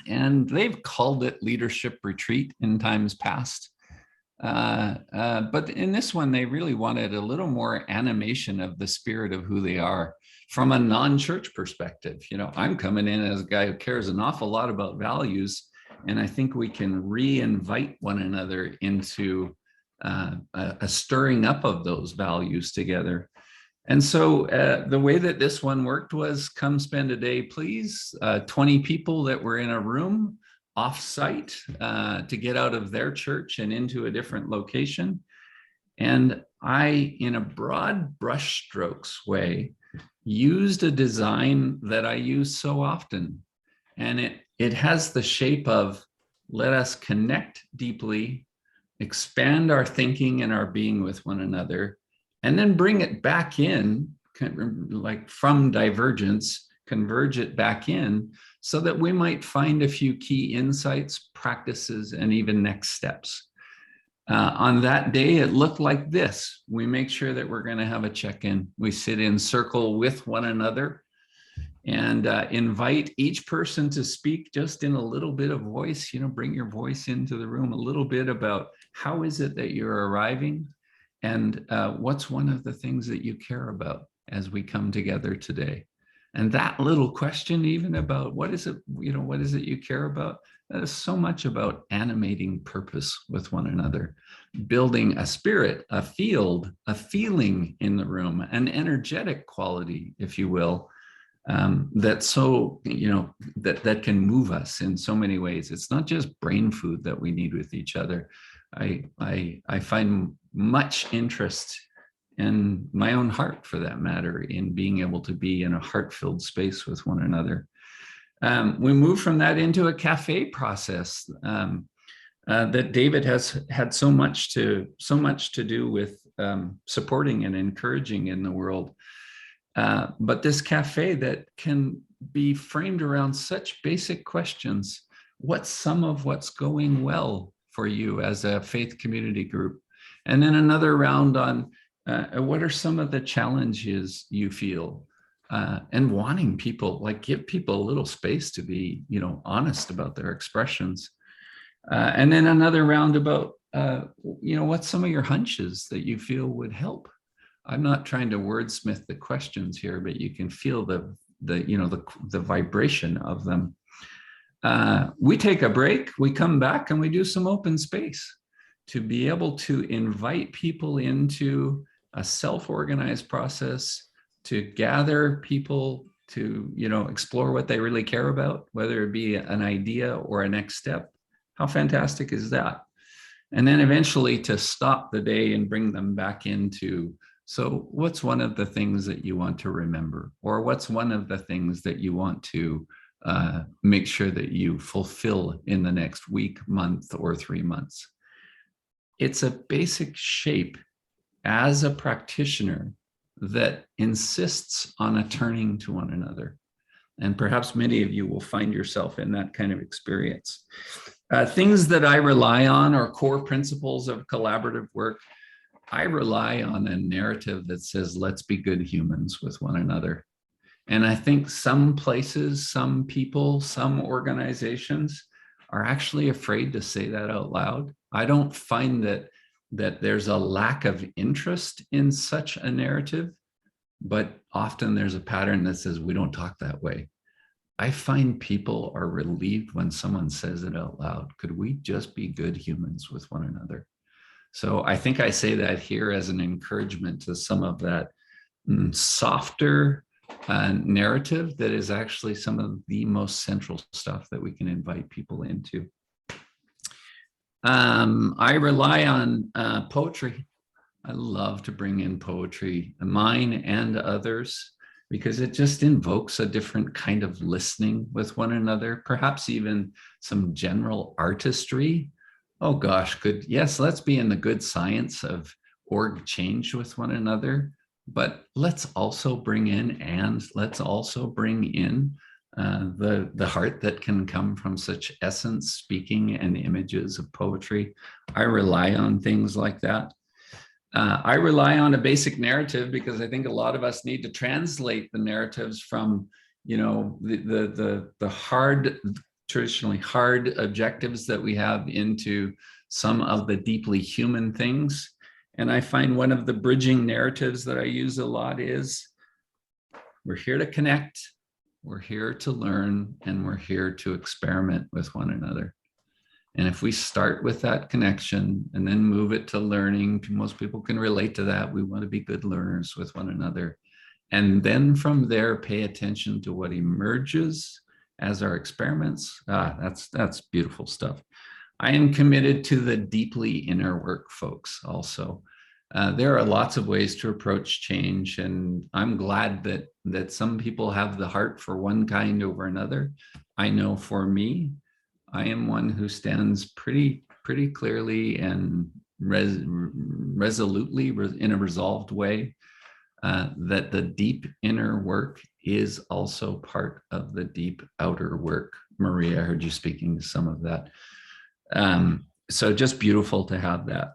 And they've called it leadership retreat in times past. But in this one, they really wanted a little more animation of the spirit of who they are from a non-church perspective. I'm coming in as a guy who cares an awful lot about values. And I think we can re-invite one another into a stirring up of those values together. And so the way that this one worked was come spend a day, please. 20 people that were in a room off-site to get out of their church and into a different location. And I, in a broad brushstrokes way, used a design that I use so often. And it has the shape of let us connect deeply, expand our thinking and our being with one another, and then bring it back in, like from divergence, converge it back in so that we might find a few key insights, practices, and even next steps. On that day, it looked like this. We make sure that we're going to have a check-in. We sit in circle with one another and invite each person to speak just in a little bit of voice, bring your voice into the room a little bit about how is it that you're arriving and what's one of the things that you care about as we come together today. And that little question, even about what is it you care about, that is so much about animating purpose with one another, building a spirit, a field, a feeling in the room, an energetic quality, if you will, that can move us in so many ways. It's not just brain food that we need with each other. I find much interest in my own heart, for that matter, in being able to be in a heart-filled space with one another. We move from that into a cafe process that David has had so much to do with supporting and encouraging in the world. But this cafe that can be framed around such basic questions. What's some of what's going well for you as a faith community group? And then another round on what are some of the challenges you feel? And wanting people, give people a little space to be, honest about their expressions. And then another round about, what's some of your hunches that you feel would help? I'm not trying to wordsmith the questions here, but you can feel the vibration of them. We take a break, we come back, and we do some open space to be able to invite people into a self-organized process, to gather people to, explore what they really care about, whether it be an idea or a next step. How fantastic is that? And then eventually to stop the day and bring them back into, so what's one of the things that you want to remember? Or what's one of the things that you want to make sure that you fulfill in the next week, month, or 3 months? it's a basic shape as a practitioner that insists on a turning to one another. And perhaps many of you will find yourself in that kind of experience. Things that I rely on are core principles of collaborative work. I rely on a narrative that says, let's be good humans with one another. And I think some places, some people, some organizations are actually afraid to say that out loud. I don't find that there's a lack of interest in such a narrative, but often there's a pattern that says we don't talk that way. I find people are relieved when someone says it out loud. Could we just be good humans with one another? So I think I say that here as an encouragement to some of that softer narrative that is actually some of the most central stuff that we can invite people into. I rely on poetry. I love to bring in poetry, mine and others, because it just invokes a different kind of listening with one another, perhaps even some general artistry. Oh gosh, yes, let's be in the good science of org change with one another, but let's also bring in the heart that can come from such essence, speaking, and images of poetry. I rely on things like that. I rely on a basic narrative because I think a lot of us need to translate the narratives from, the traditionally hard objectives that we have into some of the deeply human things. And I find one of the bridging narratives that I use a lot is, we're here to connect, we're here to learn, and we're here to experiment with one another. And if we start with that connection and then move it to learning, most people can relate to that. We want to be good learners with one another. And then from there, pay attention to what emerges as our experiments. That's beautiful stuff. I am committed to the deeply inner work, folks, also. There are lots of ways to approach change, and I'm glad that some people have the heart for one kind over another. I know for me, I am one who stands pretty clearly and resolutely in a resolved way that the deep inner work is also part of the deep outer work. Maria, I heard you speaking to some of that. So just beautiful to have that.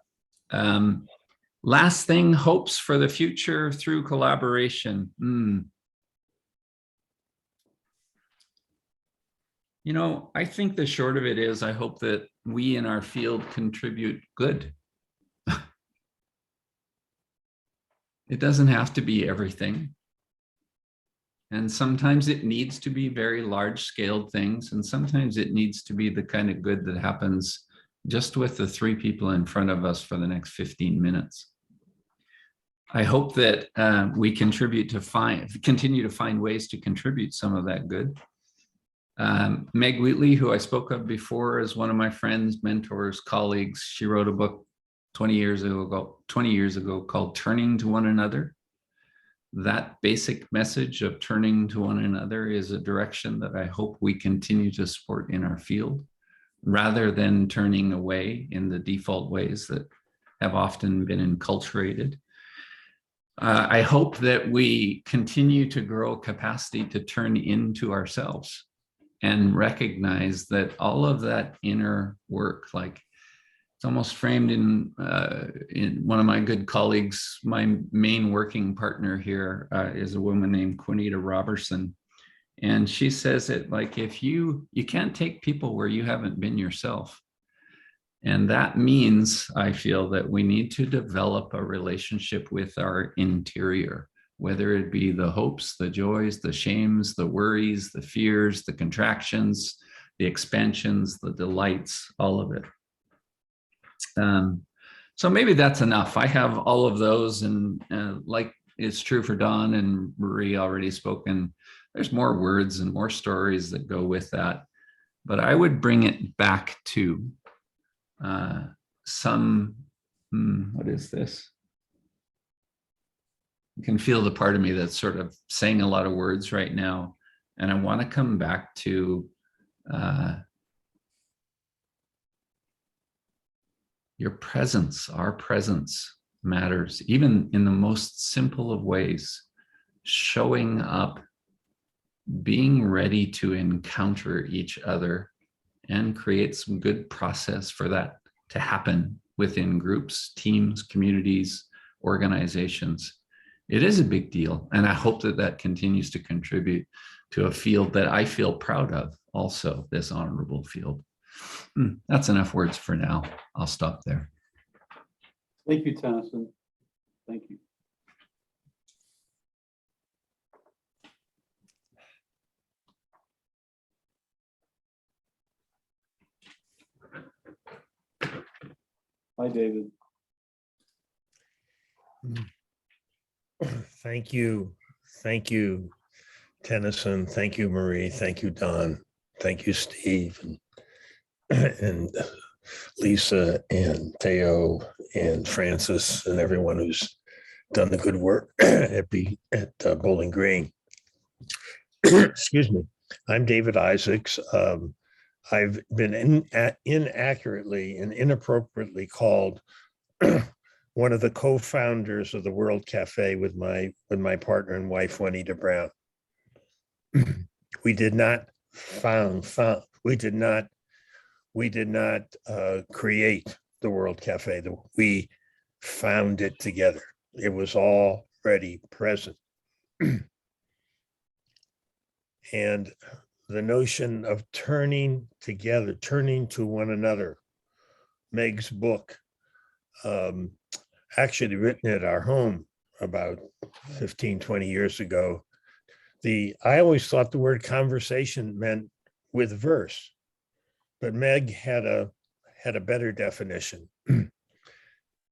Last thing, hopes for the future through collaboration. I think the short of it is, I hope that we in our field contribute good. It doesn't have to be everything. And sometimes it needs to be very large-scale things, and sometimes it needs to be the kind of good that happens just with the 3 people in front of us for the next 15 minutes. I hope that we continue to find ways to contribute some of that good. Meg Wheatley, who I spoke of before, is one of my friends, mentors, colleagues. She wrote a book 20 years ago called Turning to One Another. That basic message of turning to one another is a direction that I hope we continue to support in our field, rather than turning away in the default ways that have often been enculturated. I hope that we continue to grow capacity to turn into ourselves and recognize that all of that inner work, like it's almost framed in one of my good colleagues, my main working partner here is a woman named Quinita Robertson. And she says it like, if you can't take people where you haven't been yourself. And that means, I feel, that we need to develop a relationship with our interior, whether it be the hopes, the joys, the shames, the worries, the fears, the contractions, the expansions, the delights, all of it. So maybe that's enough. I have all of those, and like it's true for Don and Marie already spoken, there's more words and more stories that go with that. But I would bring it back to what is this? You can feel the part of me that's sort of saying a lot of words right now. And I want to come back to Your presence, our presence matters, even in the most simple of ways. Showing up, being ready to encounter each other and create some good process for that to happen within groups, teams, communities, organizations. It is a big deal. And I hope that that continues to contribute to a field that I feel proud of also, this honorable field. That's enough words for now. I'll stop there. Thank you, Tenneson. Thank you. Hi, David. Thank you. Thank you, Tenneson. Thank you, Marie. Thank you, Don. Thank you, Steve, and Lisa, and Theo, and Francis, and everyone who's done the good work at Bowling Green. Excuse me. I'm David Isaacs. I've been inaccurately and inappropriately called one of the co-founders of the World Cafe with my partner and wife, Juanita Brown. We did not create the World Cafe. We found it together. It was already present. And the notion of turning together, turning to one another. Meg's book, actually written at our home about 15, 20 years ago. I always thought the word conversation meant with verse, but Meg had a better definition. The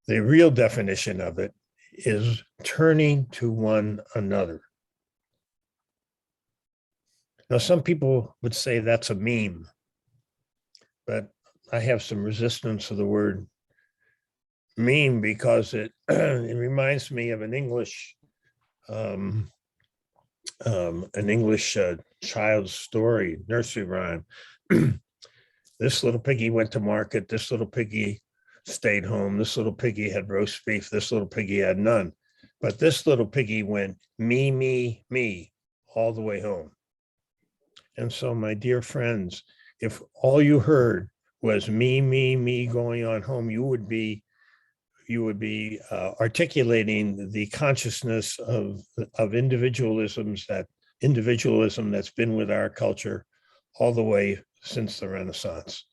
real definition of it is turning to one another. Now, some people would say that's a meme, but I have some resistance to the word meme because it reminds me of an English child's story, nursery rhyme. This little piggy went to market. This little piggy stayed home. This little piggy had roast beef. This little piggy had none. But this little piggy went me, me, me all the way home. And so, my dear friends, if all you heard was me, me, me going on home, you would be articulating the consciousness of individualism that's been with our culture all the way since the Renaissance.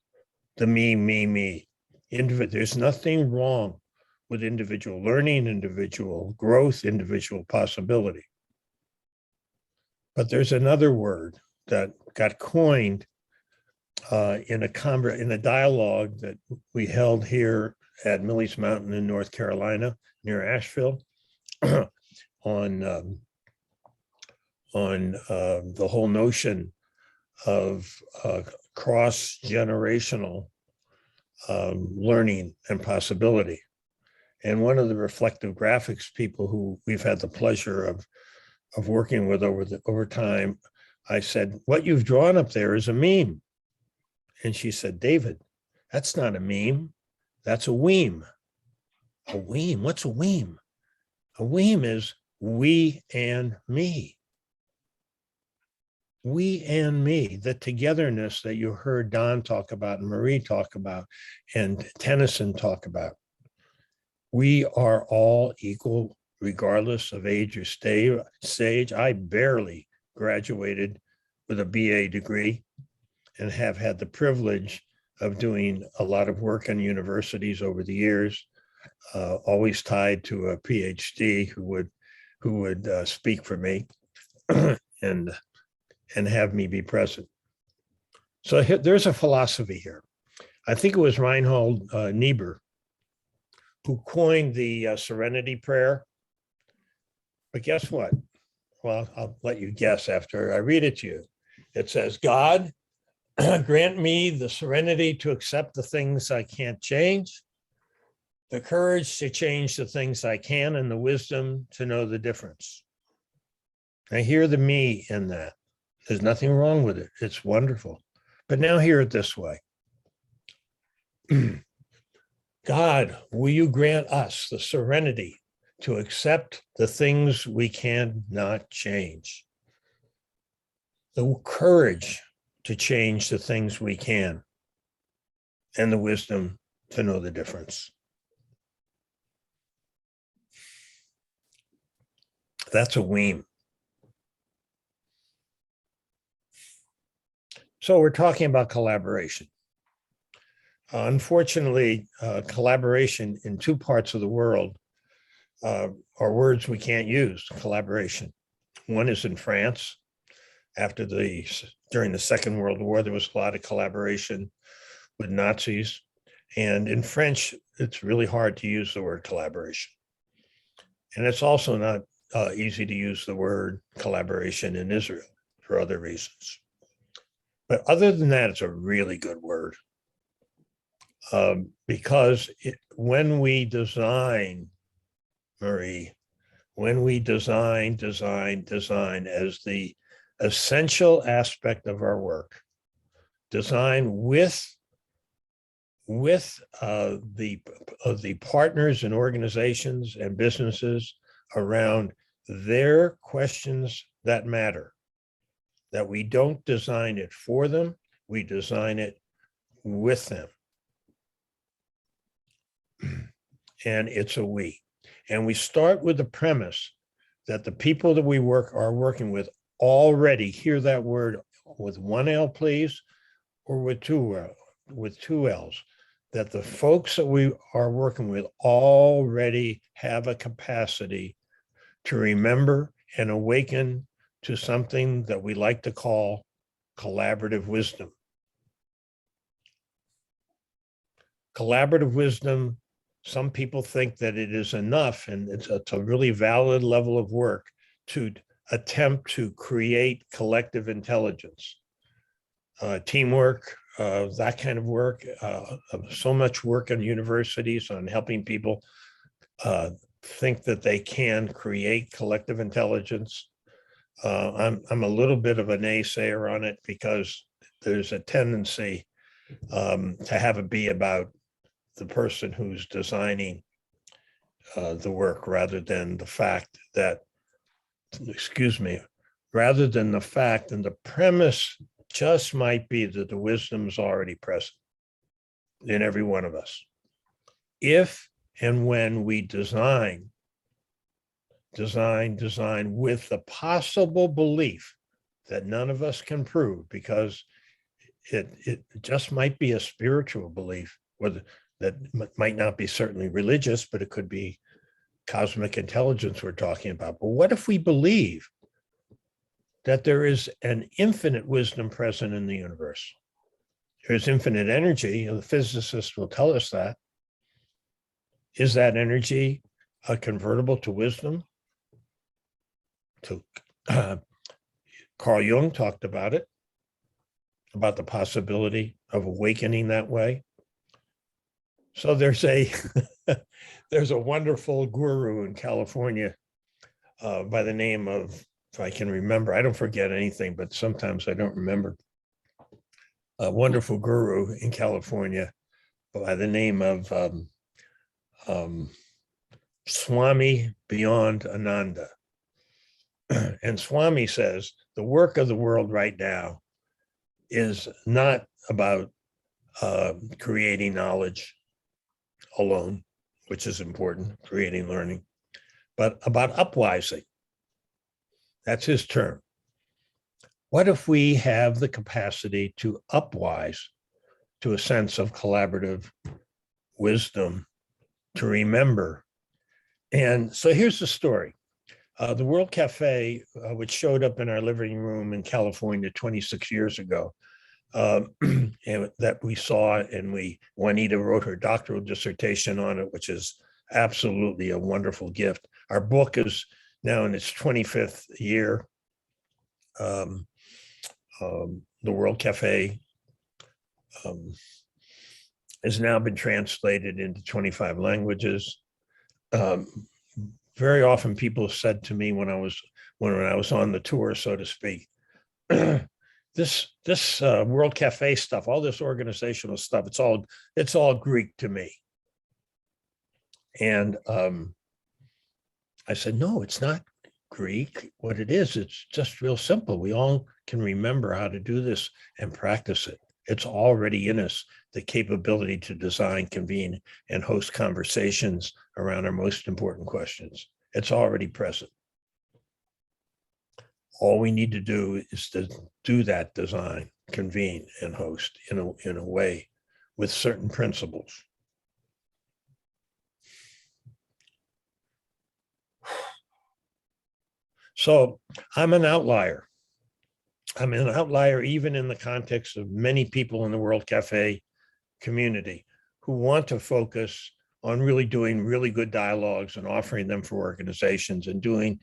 The me, me, me. There's nothing wrong with individual learning, individual growth, individual possibility. But there's another word that got coined in a dialogue that we held here at Millie's Mountain in North Carolina, near Asheville, on the whole notion of cross-generational learning and possibility. And one of the reflective graphics people who we've had the pleasure of working with over time, I said, what you've drawn up there is a meme. And she said, David, that's not a meme. That's a weem. A weem? What's a weem? A weem is we and me. We and me, the togetherness that you heard Don talk about and Marie talk about and Tenneson talk about. We are all equal regardless of age or stage. I barely graduated with a BA degree and have had the privilege of doing a lot of work in universities over the years, always tied to a PhD who would speak for me and have me be present. So there's a philosophy here. I think it was Reinhold Niebuhr who coined the Serenity Prayer. But guess what? Well, I'll let you guess after I read it to you. It says, God, grant me the serenity to accept the things I can't change, the courage to change the things I can, and the wisdom to know the difference. I hear the me in that. There's nothing wrong with it. It's wonderful. But now hear it this way. God, will you grant us the serenity to accept the things we cannot change, the courage to change the things we can, and the wisdom to know the difference. That's a weem. So we're talking about collaboration. Unfortunately, collaboration in two parts of the world are words we can't use, collaboration. One is in France. During the Second World War, there was a lot of collaboration with Nazis. And in French, it's really hard to use the word collaboration. And it's also not easy to use the word collaboration in Israel for other reasons. But other than that, it's a really good word. Because when we design, Marie, when we design as the essential aspect of our work, design with the partners and organizations and businesses around their questions that matter, that we don't design it for them, we design it with them. And it's a we. And we start with the premise that the people that we are working with already, hear that word with one L, please, or with two L's, that the folks that we are working with already have a capacity to remember and awaken to something that we like to call collaborative wisdom. Collaborative wisdom, some people think that it is enough, and it's a really valid level of work to attempt to create collective intelligence, teamwork, that kind of work, so much work in universities on helping people think that they can create collective intelligence. I'm a little bit of a naysayer on it because there's a tendency to have it be about the person who's designing the work rather than the fact that, rather than the fact, and the premise just might be that the wisdom is already present in every one of us. If and when we design with the possible belief that none of us can prove, because it just might be a spiritual belief, whether that might not be certainly religious, but it could be cosmic intelligence we're talking about. But what if we believe that there is an infinite wisdom present in the universe? There's infinite energy, and the physicists will tell us that. Is that energy convertible to wisdom? Carl Jung talked about it, about the possibility of awakening that way. So there's a wonderful guru in California by the name of, if I can remember, I don't forget anything, but sometimes I don't remember. A wonderful guru in California by the name of Swami Beyond Ananda. And Swami says the work of the world right now is not about creating knowledge alone, which is important, creating learning, but about upwising. That's his term. What if we have the capacity to upwise to a sense of collaborative wisdom, to remember? And so here's the story. The World Cafe, which showed up in our living room in California 26 years ago, and that we saw, and Juanita wrote her doctoral dissertation on it, which is absolutely a wonderful gift. Our book is now in its 25th year. The World Cafe has now been translated into 25 languages. Very often people said to me when I was on the tour, so to speak, this World Cafe stuff, all this organizational stuff, it's all Greek to me. And I said, no, it's not Greek. What it is, it's just real simple. We all can remember how to do this and practice it. It's already in us, the capability to design, convene, and host conversations around our most important questions. It's already present. All we need to do is to do that design, convene, and host in a way with certain principles. So I'm an outlier. I'm an outlier even in the context of many people in the World Cafe community who want to focus on really doing really good dialogues and offering them for organizations and doing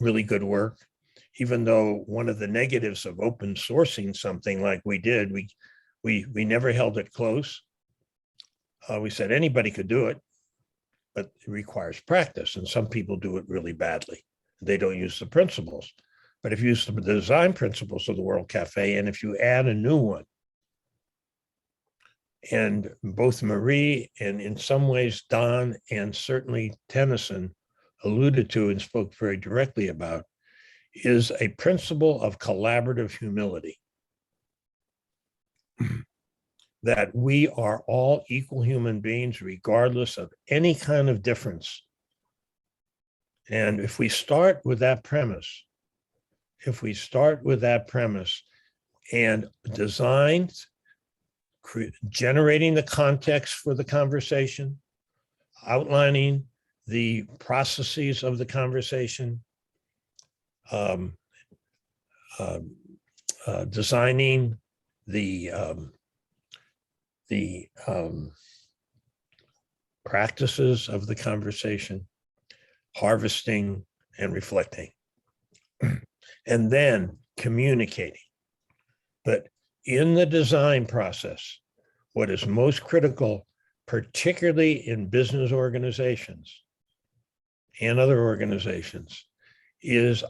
really good work. Even though one of the negatives of open sourcing something like we did, we never held it close. We said anybody could do it, but it requires practice, and some people do it really badly. They don't use the principles. But if you use the design principles of the World Cafe, and if you add a new one, and both Marie and in some ways Don and certainly Tenneson alluded to and spoke very directly about, is a principle of collaborative humility. That we are all equal human beings, regardless of any kind of difference. And if we start with that premise, and design, generating the context for the conversation, outlining the processes of the conversation, designing the practices of the conversation, harvesting and reflecting, and then communicating. But in the design process, what is most critical, particularly in business organizations and other organizations, is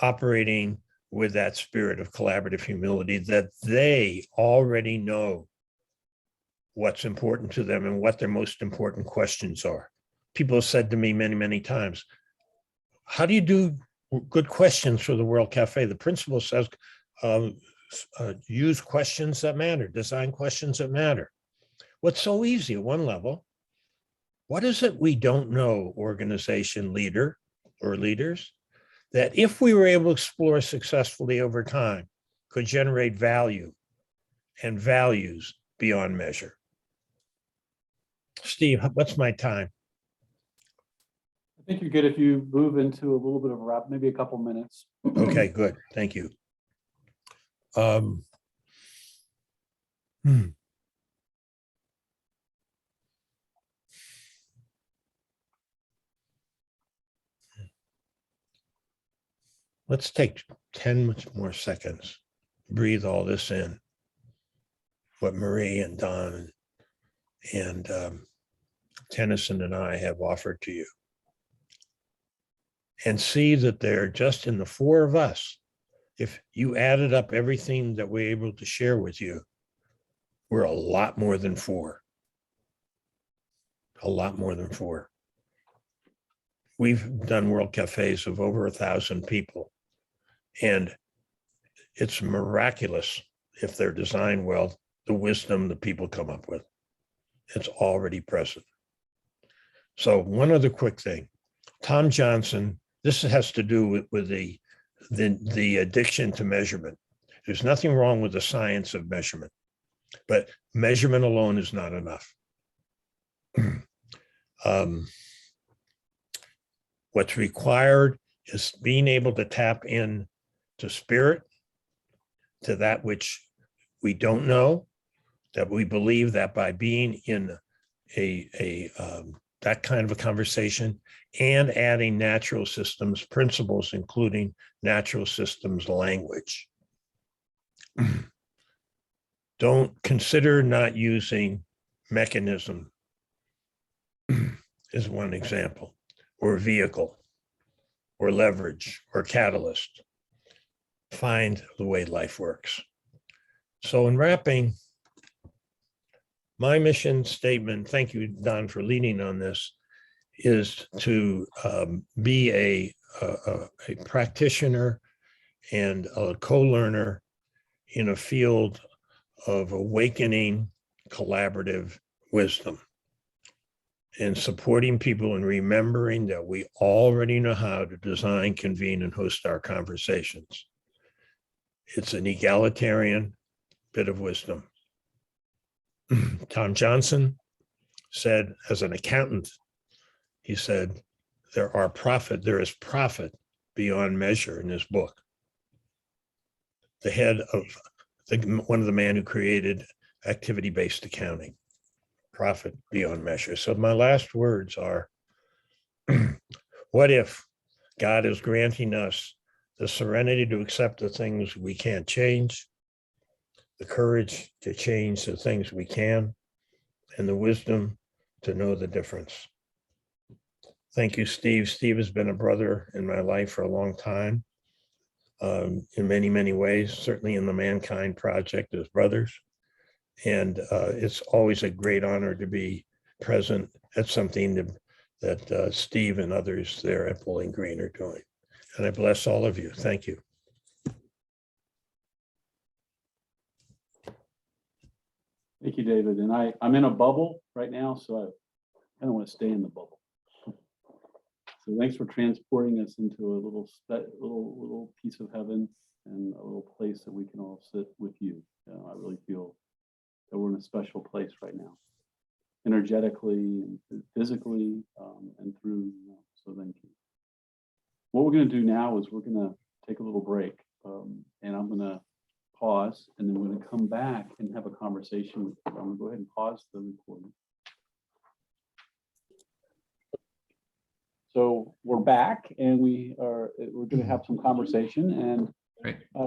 operating with that spirit of collaborative humility, that they already know what's important to them and what their most important questions are. People have said to me many, many times, how do you do good questions for the World Cafe? The principle says, use questions that matter, design questions that matter. What's so easy at one level? What is it we don't know, organization leader or leaders, that if we were able to explore successfully over time, could generate value and values beyond measure? Steve, what's my time? I think you're good if you move into a little bit of a wrap, maybe a couple minutes. Okay, good. Thank you. Let's take 10 more seconds. Breathe all this in. What Marie and Don and Tenneson and I have offered to you. And see that they're just in the four of us. If you added up everything that we're able to share with you, we're a lot more than four. A lot more than four. We've done World Cafes of over 1,000 people. And it's miraculous if they're designed well, the wisdom that people come up with. It's already present. So one other quick thing. Tom Johnson, this has to do with the addiction to measurement. There's nothing wrong with the science of measurement, but measurement alone is not enough. What's required is being able to tap in to spirit, to that which we don't know, that we believe that by being in that kind of a conversation and adding natural systems principles, including natural systems language. Don't consider not using mechanism is one example, or vehicle, or leverage, or catalyst. Find the way life works. So in wrapping, my mission statement, thank you, Don, for leading on this, is to be a practitioner and a co-learner in a field of awakening collaborative wisdom and supporting people and remembering that we already know how to design, convene, and host our conversations. It's an egalitarian bit of wisdom. Tom Johnson said, as an accountant, he said, there is profit beyond measure in this book. The head of one of the man who created activity-based accounting, profit beyond measure. So my last words are, what if God is granting us the serenity to accept the things we can't change, the courage to change the things we can, and the wisdom to know the difference. Thank you, Steve. Steve has been a brother in my life for a long time, in many, many ways, certainly in the Mankind Project as brothers. And it's always a great honor to be present at something that Steve and others there at Bowling Green are doing. And I bless all of you. Thank you. Thank you, David. And I'm in a bubble right now, so I kind of want to stay in the bubble. So thanks for transporting us into a little piece of heaven and a little place that we can all sit with you. I really feel that we're in a special place right now, energetically and physically, and through. So thank you. What we're going to do now is we're going to take a little break, and I'm going to pause, and then we're going to come back and have a conversation. I'm going to go ahead and pause the recording. So we're back, and we're going to have some conversation, and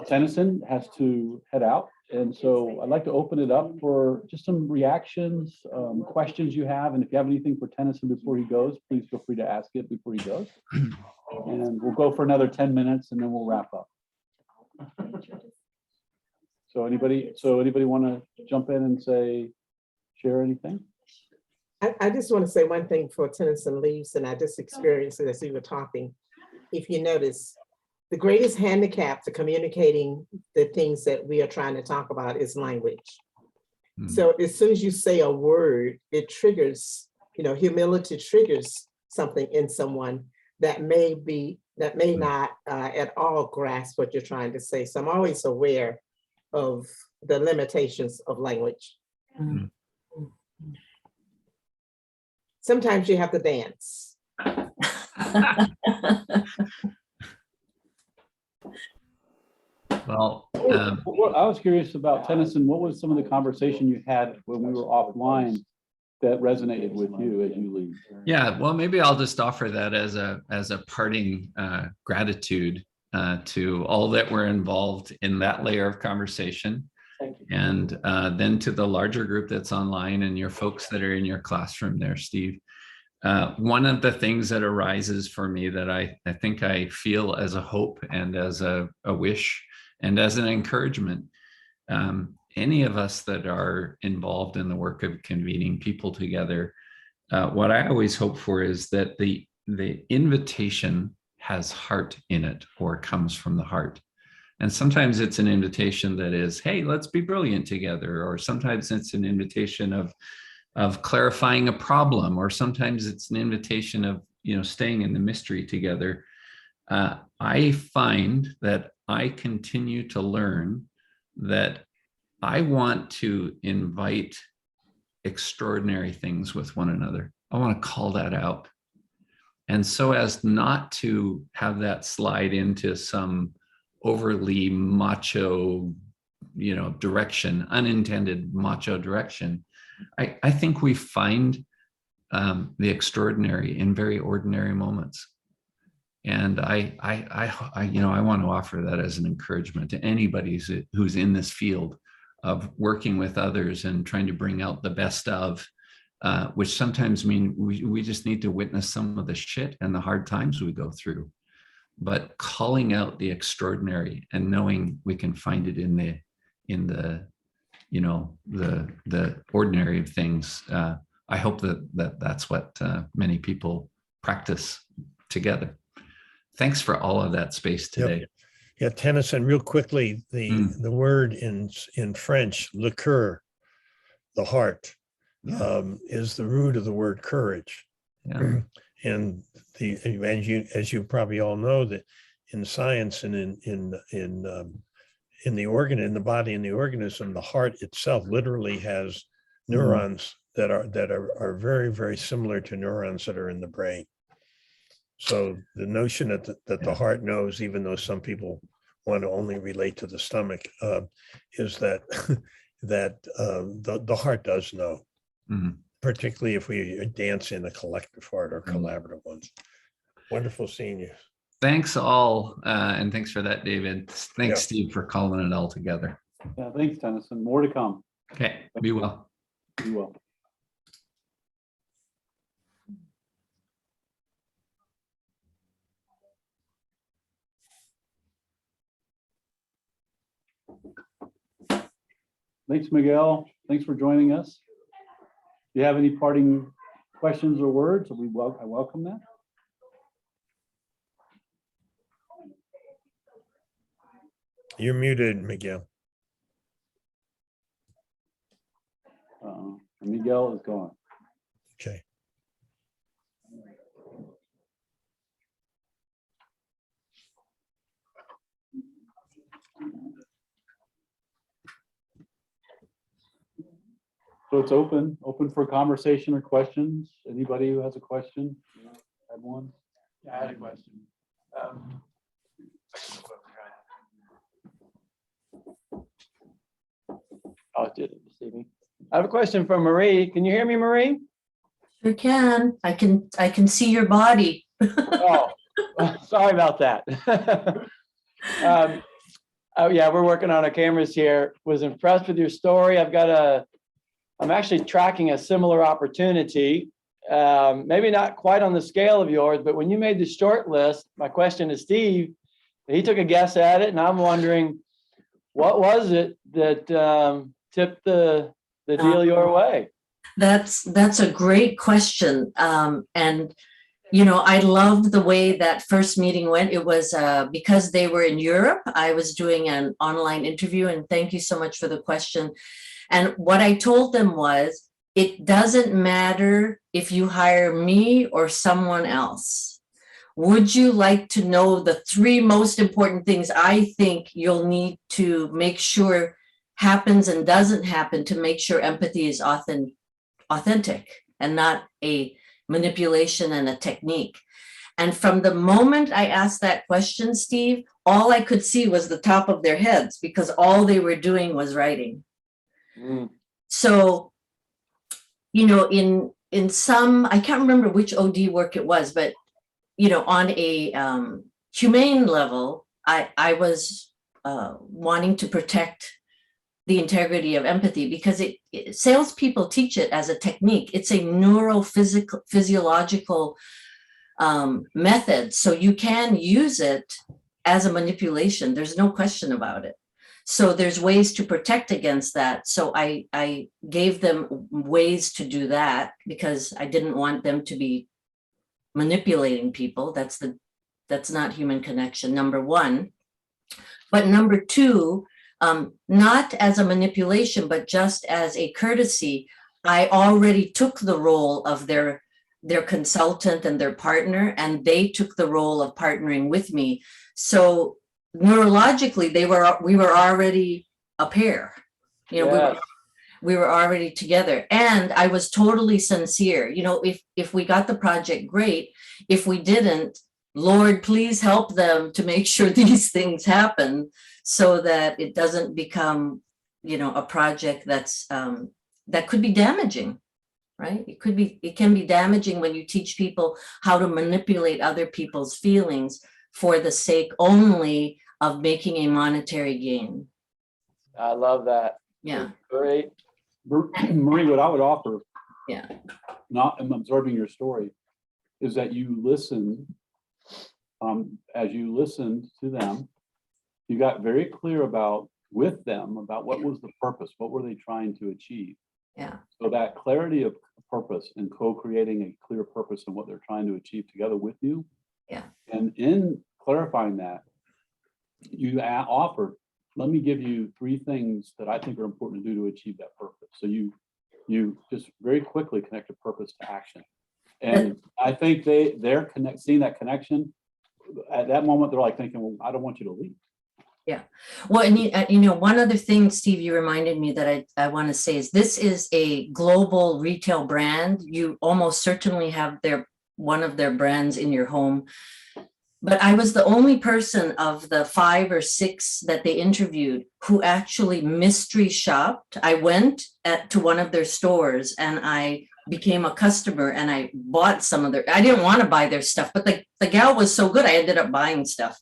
Tenneson has to head out. And so I'd like to open it up for just some reactions, questions you have. And if you have anything for Tenneson before he goes, please feel free to ask it before he goes. And we'll go for another 10 minutes, and then we'll wrap up. So anybody want to jump in and share anything? I just want to say one thing before Tenneson leaves, and I just experienced it as we were talking. If you notice, the greatest handicap to communicating the things that we are trying to talk about is language. So as soon as you say a word, it triggers, humility triggers something in someone that may not at all grasp what you're trying to say. So I'm always aware of the limitations of language. Sometimes you have to dance. Well, I was curious about Tenneson. What was some of the conversation you had when we were offline that resonated with you as you leave? yeah, well, maybe I'll just offer that as a parting gratitude to all that were involved in that layer of conversation. Thank you. And then to the larger group that's online and your folks that are in your classroom there, Steve. One of the things that arises for me that I think I feel as a hope and as a wish and as an encouragement, any of us that are involved in the work of convening people together, what I always hope for is that the invitation has heart in it or comes from the heart. And sometimes it's an invitation that is, hey, let's be brilliant together. Or sometimes it's an invitation of clarifying a problem. Or sometimes it's an invitation of, staying in the mystery together. I find that I continue to learn that I want to invite extraordinary things with one another. I want to call that out. And so as not to have that slide into some overly macho, direction, unintended macho direction, I think we find the extraordinary in very ordinary moments. And I want to offer that as an encouragement to anybody who's in this field of working with others and trying to bring out the best of, which sometimes mean we just need to witness some of the shit and the hard times we go through. But calling out the extraordinary and knowing we can find it in the ordinary of things. I hope that's what many people practice together. Thanks for all of that space Yep. today. Yeah, Tennyson, real quickly, the word in French, le cœur, the heart, Yeah. is the root of the word courage. Yeah. And as you probably all know, that in science and in the body and the organism, the heart itself literally has neurons that are very, very similar to neurons that are in the brain. So the notion that the heart knows, even though some people want to only relate to the stomach, is that the heart does know, particularly if we dance in a collective heart or collaborative ones. Wonderful seeing you. Thanks all, and thanks for that, David. Thanks, Yeah. Steve, for calling it all together. Yeah, thanks, Tenneson. More to come. Okay, be well. You will. Thanks, Miguel. Thanks for joining us. Do you have any parting questions or words? I welcome that. You're muted, Miguel. Miguel is gone. Okay. So it's open for conversation or questions. Anybody who has a question? Had one? Yeah, I had a question. Oh, it did it this evening. I have a question from Marie. Can you hear me, Marie? Sure can. I can see your body. Oh, sorry about that. Oh yeah, we're working on our cameras here. Was impressed with your story. I'm actually tracking a similar opportunity. Maybe not quite on the scale of yours, but when you made the short list, my question to Steve, he took a guess at it, and I'm wondering, what was it that tipped the deal your way? That's a great question. And I loved the way that first meeting went. It was because they were in Europe. I was doing an online interview, and thank you so much for the question. And what I told them was, it doesn't matter if you hire me or someone else. Would you like to know the 3 most important things I think you'll need to make sure happens and doesn't happen to make sure empathy is authentic and not a manipulation and a technique? And from the moment I asked that question, Steve, all I could see was the top of their heads, because all they were doing was writing. So, in some, I can't remember which OD work it was, but on a humane level, I was wanting to protect the integrity of empathy, because salespeople teach it as a technique. It's a neurophysiological method, so you can use it as a manipulation. There's no question about it. So there's ways to protect against that. So I gave them ways to do that, because I didn't want them to be manipulating people. That's not human connection, number 1. But number 2, not as a manipulation, but just as a courtesy, I already took the role of their consultant and their partner, and they took the role of partnering with me. So neurologically, we were already a pair. Yes. We were already together, and I was totally sincere. If we got the project, great. If we didn't, Lord, please help them to make sure these things happen, so that it doesn't become, a project that could be damaging, right? It can be damaging when you teach people how to manipulate other people's feelings for the sake only of making a monetary gain. I love that. Yeah. Great. Marie, what I would offer, Yeah. not in absorbing your story, is that you listen. As you listened to them, you got very clear with them about what was the purpose, what were they trying to achieve. Yeah. So that clarity of purpose and co-creating a clear purpose in what they're trying to achieve together with you. Yeah. And in clarifying that, you offered, let me give you 3 things that I think are important to do to achieve that purpose. So you just very quickly connected purpose to action. And I think they're seeing that connection. At that moment, they're like thinking, well, I don't want you to leave. Yeah. Well, and you know, one other thing, Steve, you reminded me that I want to say is this is a global retail brand. You almost certainly have one of their brands in your home. But I was the only person of the 5 or 6 that they interviewed who actually mystery shopped. I went to one of their stores and I became a customer and I bought some of I didn't want to buy their stuff, but the gal was so good, I ended up buying stuff.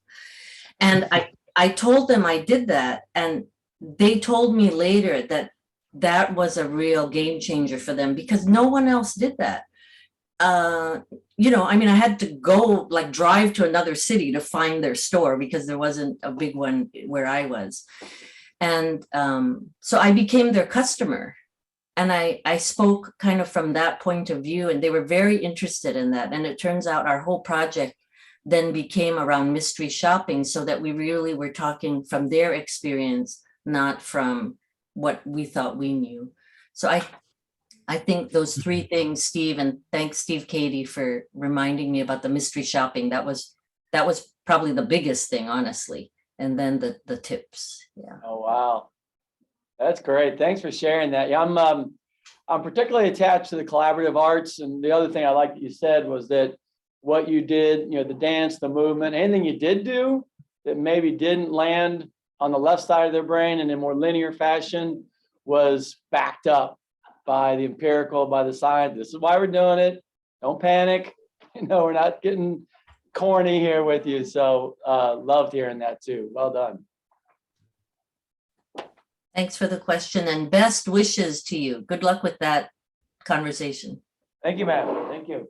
And I told them I did that. And they told me later that was a real game changer for them because no one else did that. You know, I mean, I had to go drive to another city to find their store because there wasn't a big one where I was. And so I became their customer. And I spoke kind of from that point of view, and they were very interested in that. And it turns out our whole project then became around mystery shopping so that we really were talking from their experience, not from what we thought we knew. So I think those 3 things, Steve, and thanks, Steve Katie, for reminding me about the mystery shopping. That was probably the biggest thing, honestly. And then the tips. Yeah. Oh, wow. That's great. Thanks for sharing that. Yeah, I'm particularly attached to the collaborative arts. And the other thing I like that you said was that what you did, you know, the dance, the movement, anything you did do that maybe didn't land on the left side of their brain in a more linear fashion was backed up by the empirical, by the science. This is why we're doing it. Don't panic. You know, we're not getting corny here with you. So loved hearing that too. Well done. Thanks for the question and best wishes to you. Good luck with that conversation. Thank you, ma'am. Thank you.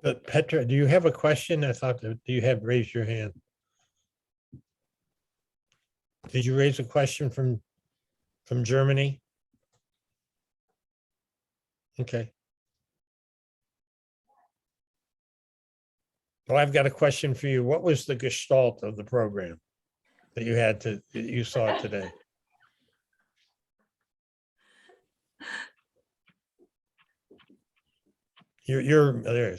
But Petra, do you have a question? I thought that you had raised your hand. Did you raise a question from Germany? Okay. Well, I've got a question for you. What was the gestalt of the program that you saw today? You're there.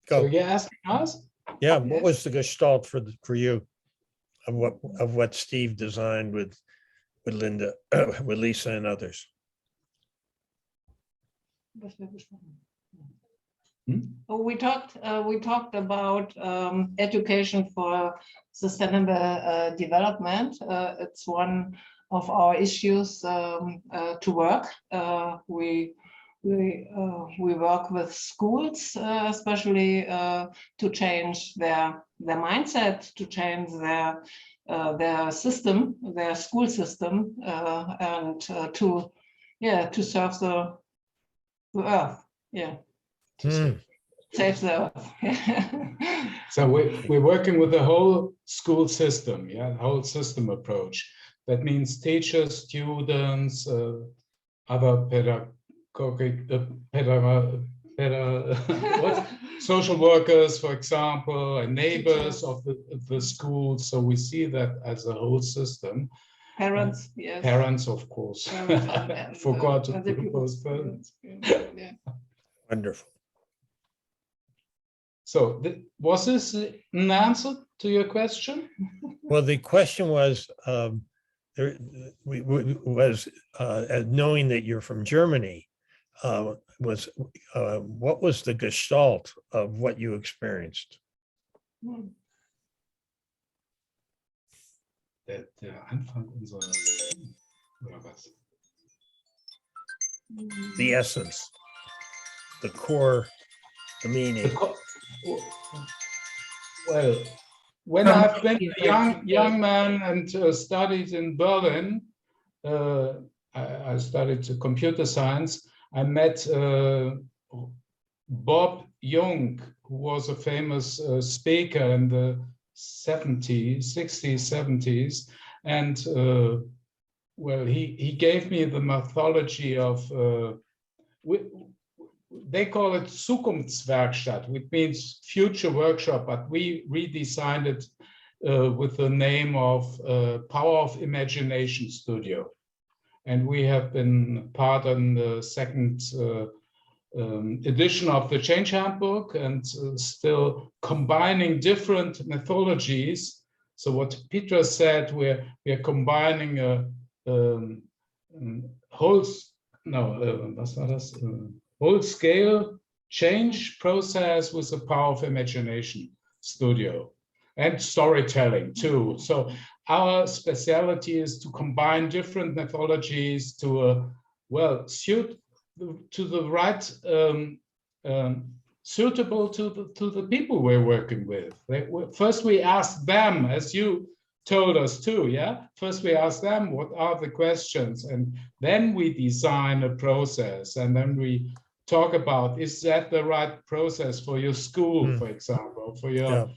So Go. you're asking us? Yeah, what was the gestalt for you of what Steve designed with Linda, with Lisa and others? We talked about education for sustainable development. It's one of our issues to work. We work with schools, especially to change their mindset, to change their system, their school system, and to serve the earth. Yeah. Save the earth. So we're working with the whole school system, yeah, whole system approach. That means teachers, students, other pedagogic, social workers, for example, and neighbors of the school. So we see that as a whole system. Parents, yes. Parents, of course. Parents Forgot to put those parents. Yeah. Wonderful. So was this an answer to your question? Well, the question was, knowing that you're from Germany, what was the gestalt of what you experienced? Der Anfang unserer, oder was? The essence, the core, the meaning. Well, when I've been a young man and studied in Berlin, I studied computer science. I met Bob Jung, who was a famous speaker in the 60s, 70s. And well, he gave me the methodology of, they call it Zukunftswerkstatt, which means future workshop, but we redesigned it with the name of Power of Imagination Studio. And we have been part in the second edition of the Change Handbook, and still combining different methodologies. So what Peter said, we're combining a whole scale change process with the Power of Imagination Studio, and storytelling too. So our specialty is to combine different methodologies to well, suit to the right, suitable to the people we're working with. First we ask them, as you told us too, yeah? First we ask them, what are the questions? And then we design a process, and then we talk about, is that the right process for your school, for example, for your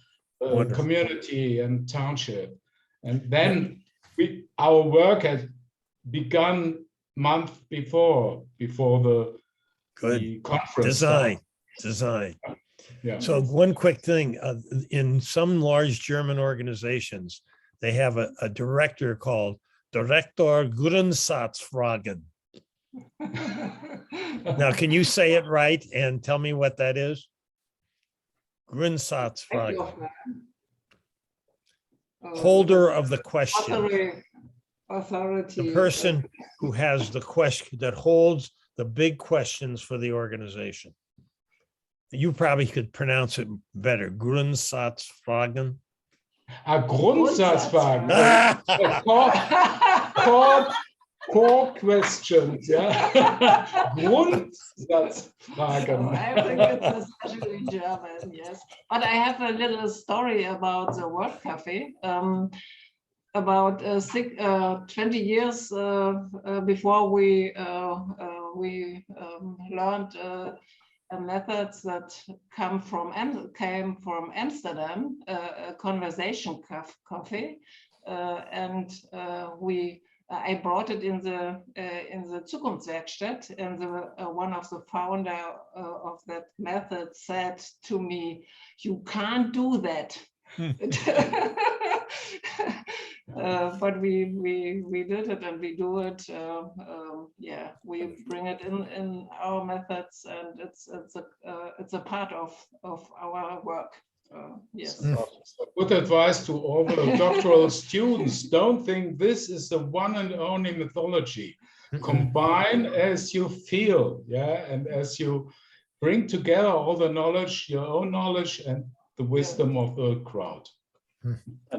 community and township? And then our work has begun month before the conference. Design. Yeah. So one quick thing, in some large German organizations, they have a director called Direktor Grundsatzfragen. Now, can you say it right and tell me what that is? Grundsatzfragen. Holder of the question. Authority. The person who has the question, that holds the big questions for the organization. You probably could pronounce it better. Grundsatzfragen. Grundsatzfragen. Core questions, yeah. Grundsatzfragen. I think it's especially German, yes. But I have a little story about the World Cafe. About 20 years before we learned methods that came from Amsterdam, a conversation cafe, and I brought it in the Zukunftswerkstatt, and one of the founder of that method said to me, "You can't do that." But we did it, and we do it. Yeah, we bring it in our methods, and it's a part of our work. Yes. Good advice to all the doctoral students. Don't think this is the one and only methodology. Combine as you feel, yeah, and as you bring together all the knowledge, your own knowledge, and the wisdom of the crowd.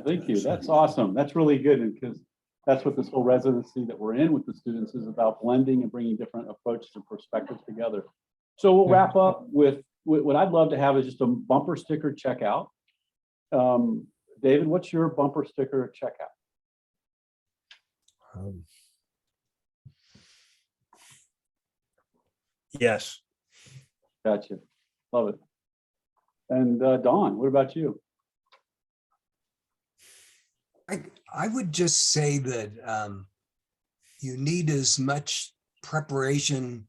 Thank you. That's awesome. That's really good, because that's what this whole residency that we're in with the students is about, blending and bringing different approaches and perspectives together. So we'll wrap up with what I'd love to have is just a bumper sticker checkout. David, what's your bumper sticker checkout? Yes. Gotcha. Love it. And Dawn, what about you? I would just say that you need as much preparation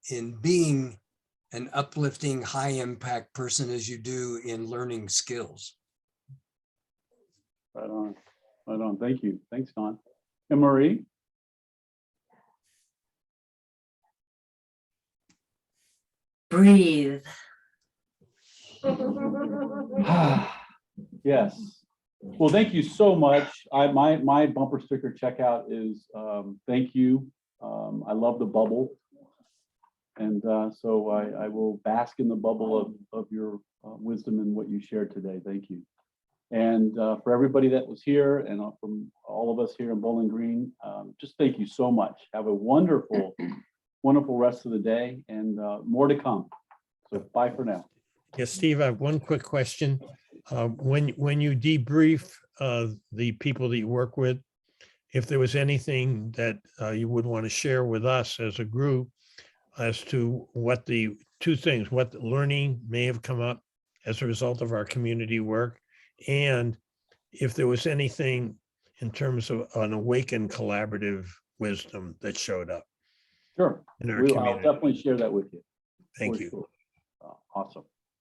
in being an uplifting, high impact person as you do in learning skills. Right on. Right on. Thank you. Thanks, Dawn. And Marie? Breathe. Yes. Well, thank you so much. My bumper sticker checkout is thank you. I love the bubble. And so I will bask in the bubble of your wisdom and what you shared today. Thank you. And for everybody that was here, and from all of us here in Bowling Green, just thank you so much. Have a wonderful, wonderful rest of the day, and more to come. So bye for now. Yes, Steve, I have one quick question. When you debrief the people that you work with, if there was anything that you would want to share with us as a group as to what the two things, what learning may have come up as a result of our community work, and if there was anything in terms of an awakened collaborative wisdom that showed up Sure. in our I'll community. definitely share that with you. Thank for you. sure. Awesome.